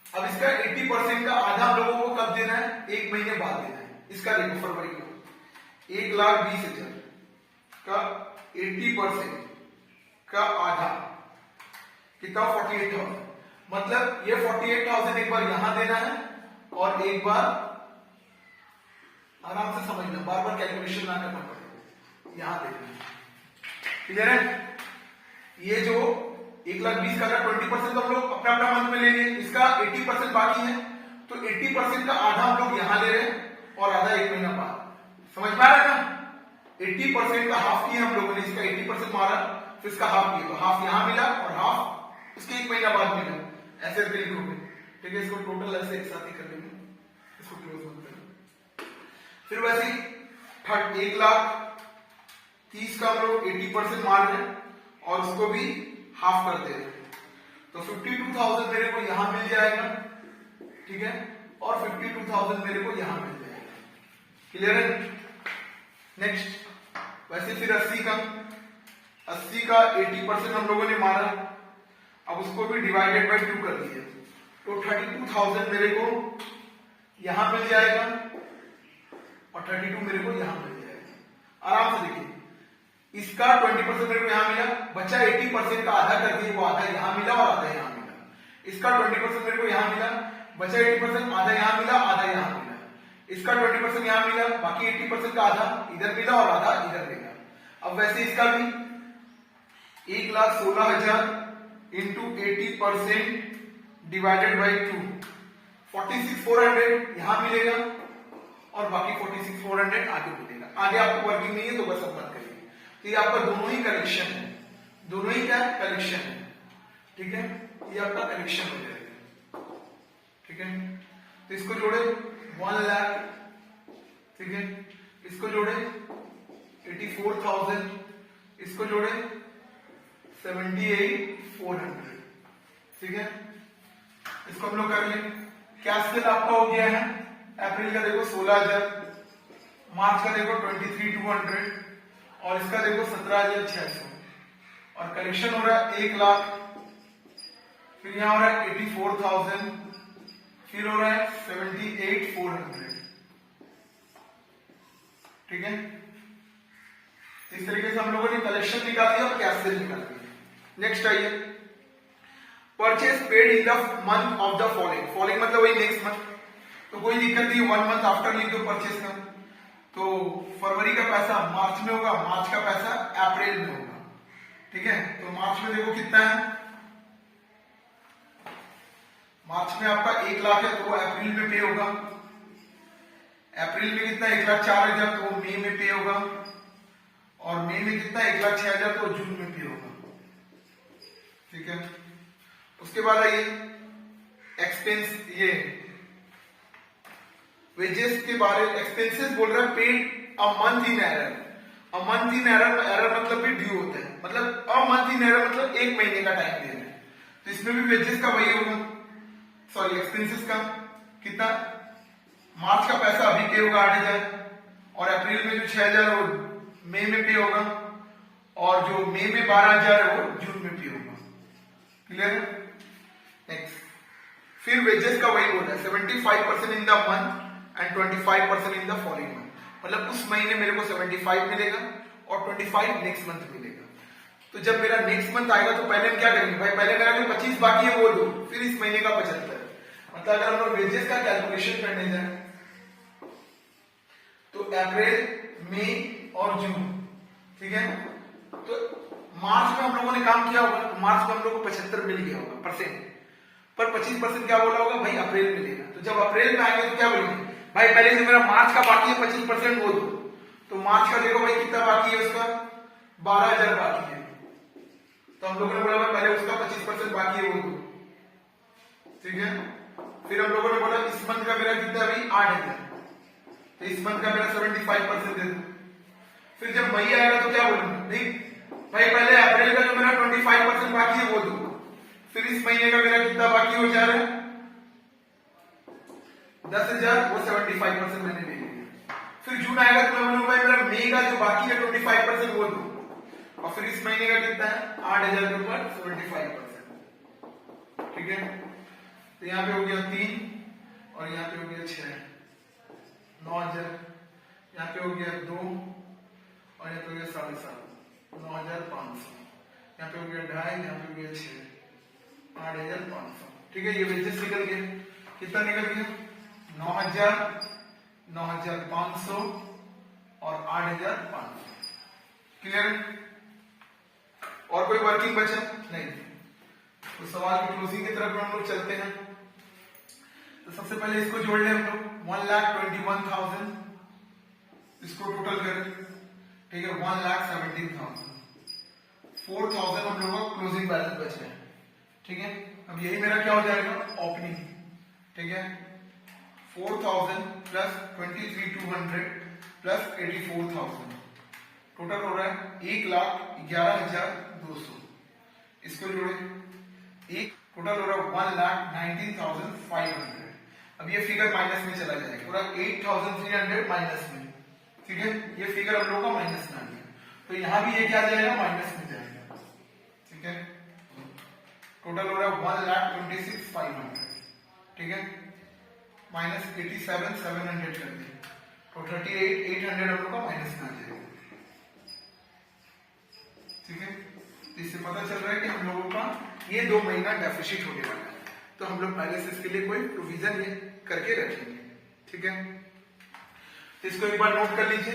अब इसका 80% का आधा हम लोगों को कब देना है, 1 महीने बाद देना है। इसका देखो फरवरी को 1,20,000 का 80% का आधा कितना, 48,000। मतलब ये 48,000 एक बार यहां देना है और एक बार, आराम से समझना, बार बार कैलकुलेशन ना करना पड़ेगा, यहां देना है, क्लियर है। ये जो 1,20,000 का 20% तो हम लोग अपना अपना मंथ में ले लिए, इसका 80% बाकी है, तो 80% का आधा हम लोग यहां ले रहे हैं और आधा 1 महीना बाद। समझ में आ रहा है ना, 80% का हाफ किया हम लोगों ने, इसका 80% मारा, फिर इसका हाफ किया, तो हाफ यहां मिला और हाफ उसके 1 महीना बाद मिला, ऐसे करके लिखोगे, ठीक है। इसको टोटल ऐसे एक साथ ही कर लेंगे, इसको क्लोज मत करना। फिर वैसे 1,30,000 का हम लोग 80% मार रहे हैं और उसको भी हाफ कर दे रहे हैं, तो 52,000 मेरे को यहां मिल जाएगा, ठीक है, और 52,000 मेरे को यहां मिल जाएगा, क्लियर है। नेक्स्ट वैसे फिर 80 का 80% हम लोगों ने मारा, अब उसको भी डिवाइडेड बाय 2 कर दिया, तो 32,000 मेरे को यहां मिल जाएगा और 32 मेरे को यहां मिल जाएगा। आराम से देखिए, इसका 20% मेरे को यहां मिला, बचा 80% का आधा कर दिए, वो आधा यहां मिला और आधा यहां मिला। इसका 20% मेरे को यहां मिला, बचा 80% आधा यहां मिला, आधा यहां मिला। इसका 20% यहां मिला, बाकी 80% का आधा इधर मिला और आधा इधर मिला। अब वैसे इसका भी 1,16,000 इंटू 80% डिवाइडेड बाई 2, 46,400 यहां मिलेगा और बाकी 46,400 आगे मिलेगा। आगे आपको वर्किंग नहीं है तो बस अब मत करिए, तो ये आपका दोनों ही करेक्शन है, दोनों ही क्या है, कलेक्शन है, ठीक है। ये आपका कलेक्शन हो जाएगा, ठीक है। तो इसको जोड़े 1 लाख, ठीक है, इसको जोड़े 84,000, इसको जोड़े 78,400, ठीक है। इसको हम लोग कर लें। कैश सेल आपका हो गया है, अप्रैल का देखो 16,000, मार्च का देखो 23,200 और इसका देखो 17,600, और कलेक्शन हो रहा है 1 लाख, फिर यहां हो रहा है 84,000, फिर हो रहा है 78,400, ठीक है। इस तरीके से हम लोगों ने कलेक्शन निकाल दिया और कैश सेल निकाल दिया। नेक्स्ट आइए, purchase paid in the month of the following. Following मतलब वही नेक्स्ट मंथ, तो कोई दिक्कत नहीं, 1 मंथ आफ्टर लिख दो परचेज का। तो फरवरी का पैसा मार्च में होगा, मार्च का पैसा अप्रैल में होगा, ठीक है। तो मार्च में देखो कितना है, मार्च में आपका 1 लाख है, तो वो अप्रैल में पे होगा। अप्रैल में कितना, 1,04,000, तो वो मई में पे होगा। और मई में कितना, 1,06,000, तो जून में पे होगा, ठीक है। उसके बाद आइए एक्सपेंस, ये वेजेस के बारे में एक्सपेंसेस बोल रहा है paid a month in error. A month in error, error मतलब भी ड्यू होता है, मतलब अ मंथ इन एरर मतलब 1 महीने का टाइम दे रहे हैं, तो इसमें भी वेजेस का वही होगा, सॉरी एक्सपेंसेस का कितना, मार्च का पैसा अभी पे होगा 8,000, और अप्रैल में जो 6,000 वो मई में पे होगा, और जो मई में 12,000 है वो जून में पे होगा, क्लियर है। नेक्स्ट, फिर वेजेस का वही बोला है 75% इन the month and 25% in the following month, मतलब उस महीने मेरे को 75 मिलेगा और 25 नेक्स्ट मंथ मिलेगा। तो जब मेरा नेक्स्ट मंथ आएगा तो पहले हम क्या करेंगे भाई, पहले मेरा जो 25 बाकी है वो दो, फिर इस महीने का 75। मतलब अगर हम लोग वेजेस का कैलकुलेशन करने जाए तो अप्रैल, मई और जून, ठीक है। तो मार्च में हम लोगों ने काम किया होगा, तो मार्च में हम लोग को 75 मिल गया होगा परसेंट, पर 25% क्या बोला होगा भाई अप्रैल में लेना। तो जब अप्रैल में आएंगे तो क्या बोलेंगे भाई, पहले से मेरा मार्च का बाकी है 25% वो दो। तो मार्च का देखो भाई कितना बाकी है, उसका 12,000 बाकी है, तो हम लोगों ने बोला भाई पहले उसका 25% बाकी है वो दो, ठीक है। फिर हम लोगों ने बोला इस मंथ का मेरा कितना अभी 8,000, तो इस मंथ का मेरा 75% दे दो। फिर जब मई आएगा तो क्या बोलेंगे, नहीं भाई पहले अप्रैल का जो मेरा 25% बाकी है वो दो, फिर इस महीने का मेरा कितना बाकी हो जा रहा है 10,000, वो 75% मैंने ले लिया। फिर जून आएगा तो मैं बोलूंगा भाई मेरा मई का जो बाकी है 25% वो दो, और फिर इस महीने का कितना है 8,000 के ऊपर 75%, ठीक है। तो यहाँ पे हो गया 3 और यहाँ पे हो गया 6, 9,000, यहाँ पे हो गया 2 और यहाँ पे हो गया 7,500, 9,500, यहाँ पे हो गया 2.5, यहाँ पे हो गया 6, 8,500, ठीक है। ये वेजेस निकल गए, कितना निकल गया 9,000, 9,500 और 8,500, क्लियर। और कोई वर्किंग बचा नहीं, तो सवाल की क्लोजिंग की तरफ हम लोग चलते हैं। तो सबसे पहले इसको जोड़ लें हम लोग, 1,21,000, इसको टोटल करें, ठीक है। 1,17,000, 4,000 हम लोगों का क्लोजिंग बैलेंस बच रहा है, ठीक है। अब यही मेरा क्या हो जाएगा ओपनिंग, ठीक है। 4,000 प्लस 23,200 प्लस 84,000, टोटल हो रहा है 1,11,200। इसको जोड़े, एक टोटल हो रहा है 1,19,500। अब ये फिगर माइनस में चला जाएगा, पूरा 8,300 माइनस में, ठीक है। ये फिगर हम लोगों का माइनस में आ गया, तो यहां भी ये क्या जाएगा माइनस में जाएगा, ठीक है। टोटल हो रहा है 1,26,500, ठीक है, माइनस 87,700 कर दिए, तो 38,800 हम लोग का माइनस में आ जाएगा, ठीक है। इससे पता चल रहा है कि हम लोगों का ये 2 महीना डेफिसिट होने वाला है, तो हम लोग पहले से इसके लिए कोई प्रोविजन ये करके रखेंगे, ठीक है। तो इसको एक बार नोट कर लीजिए।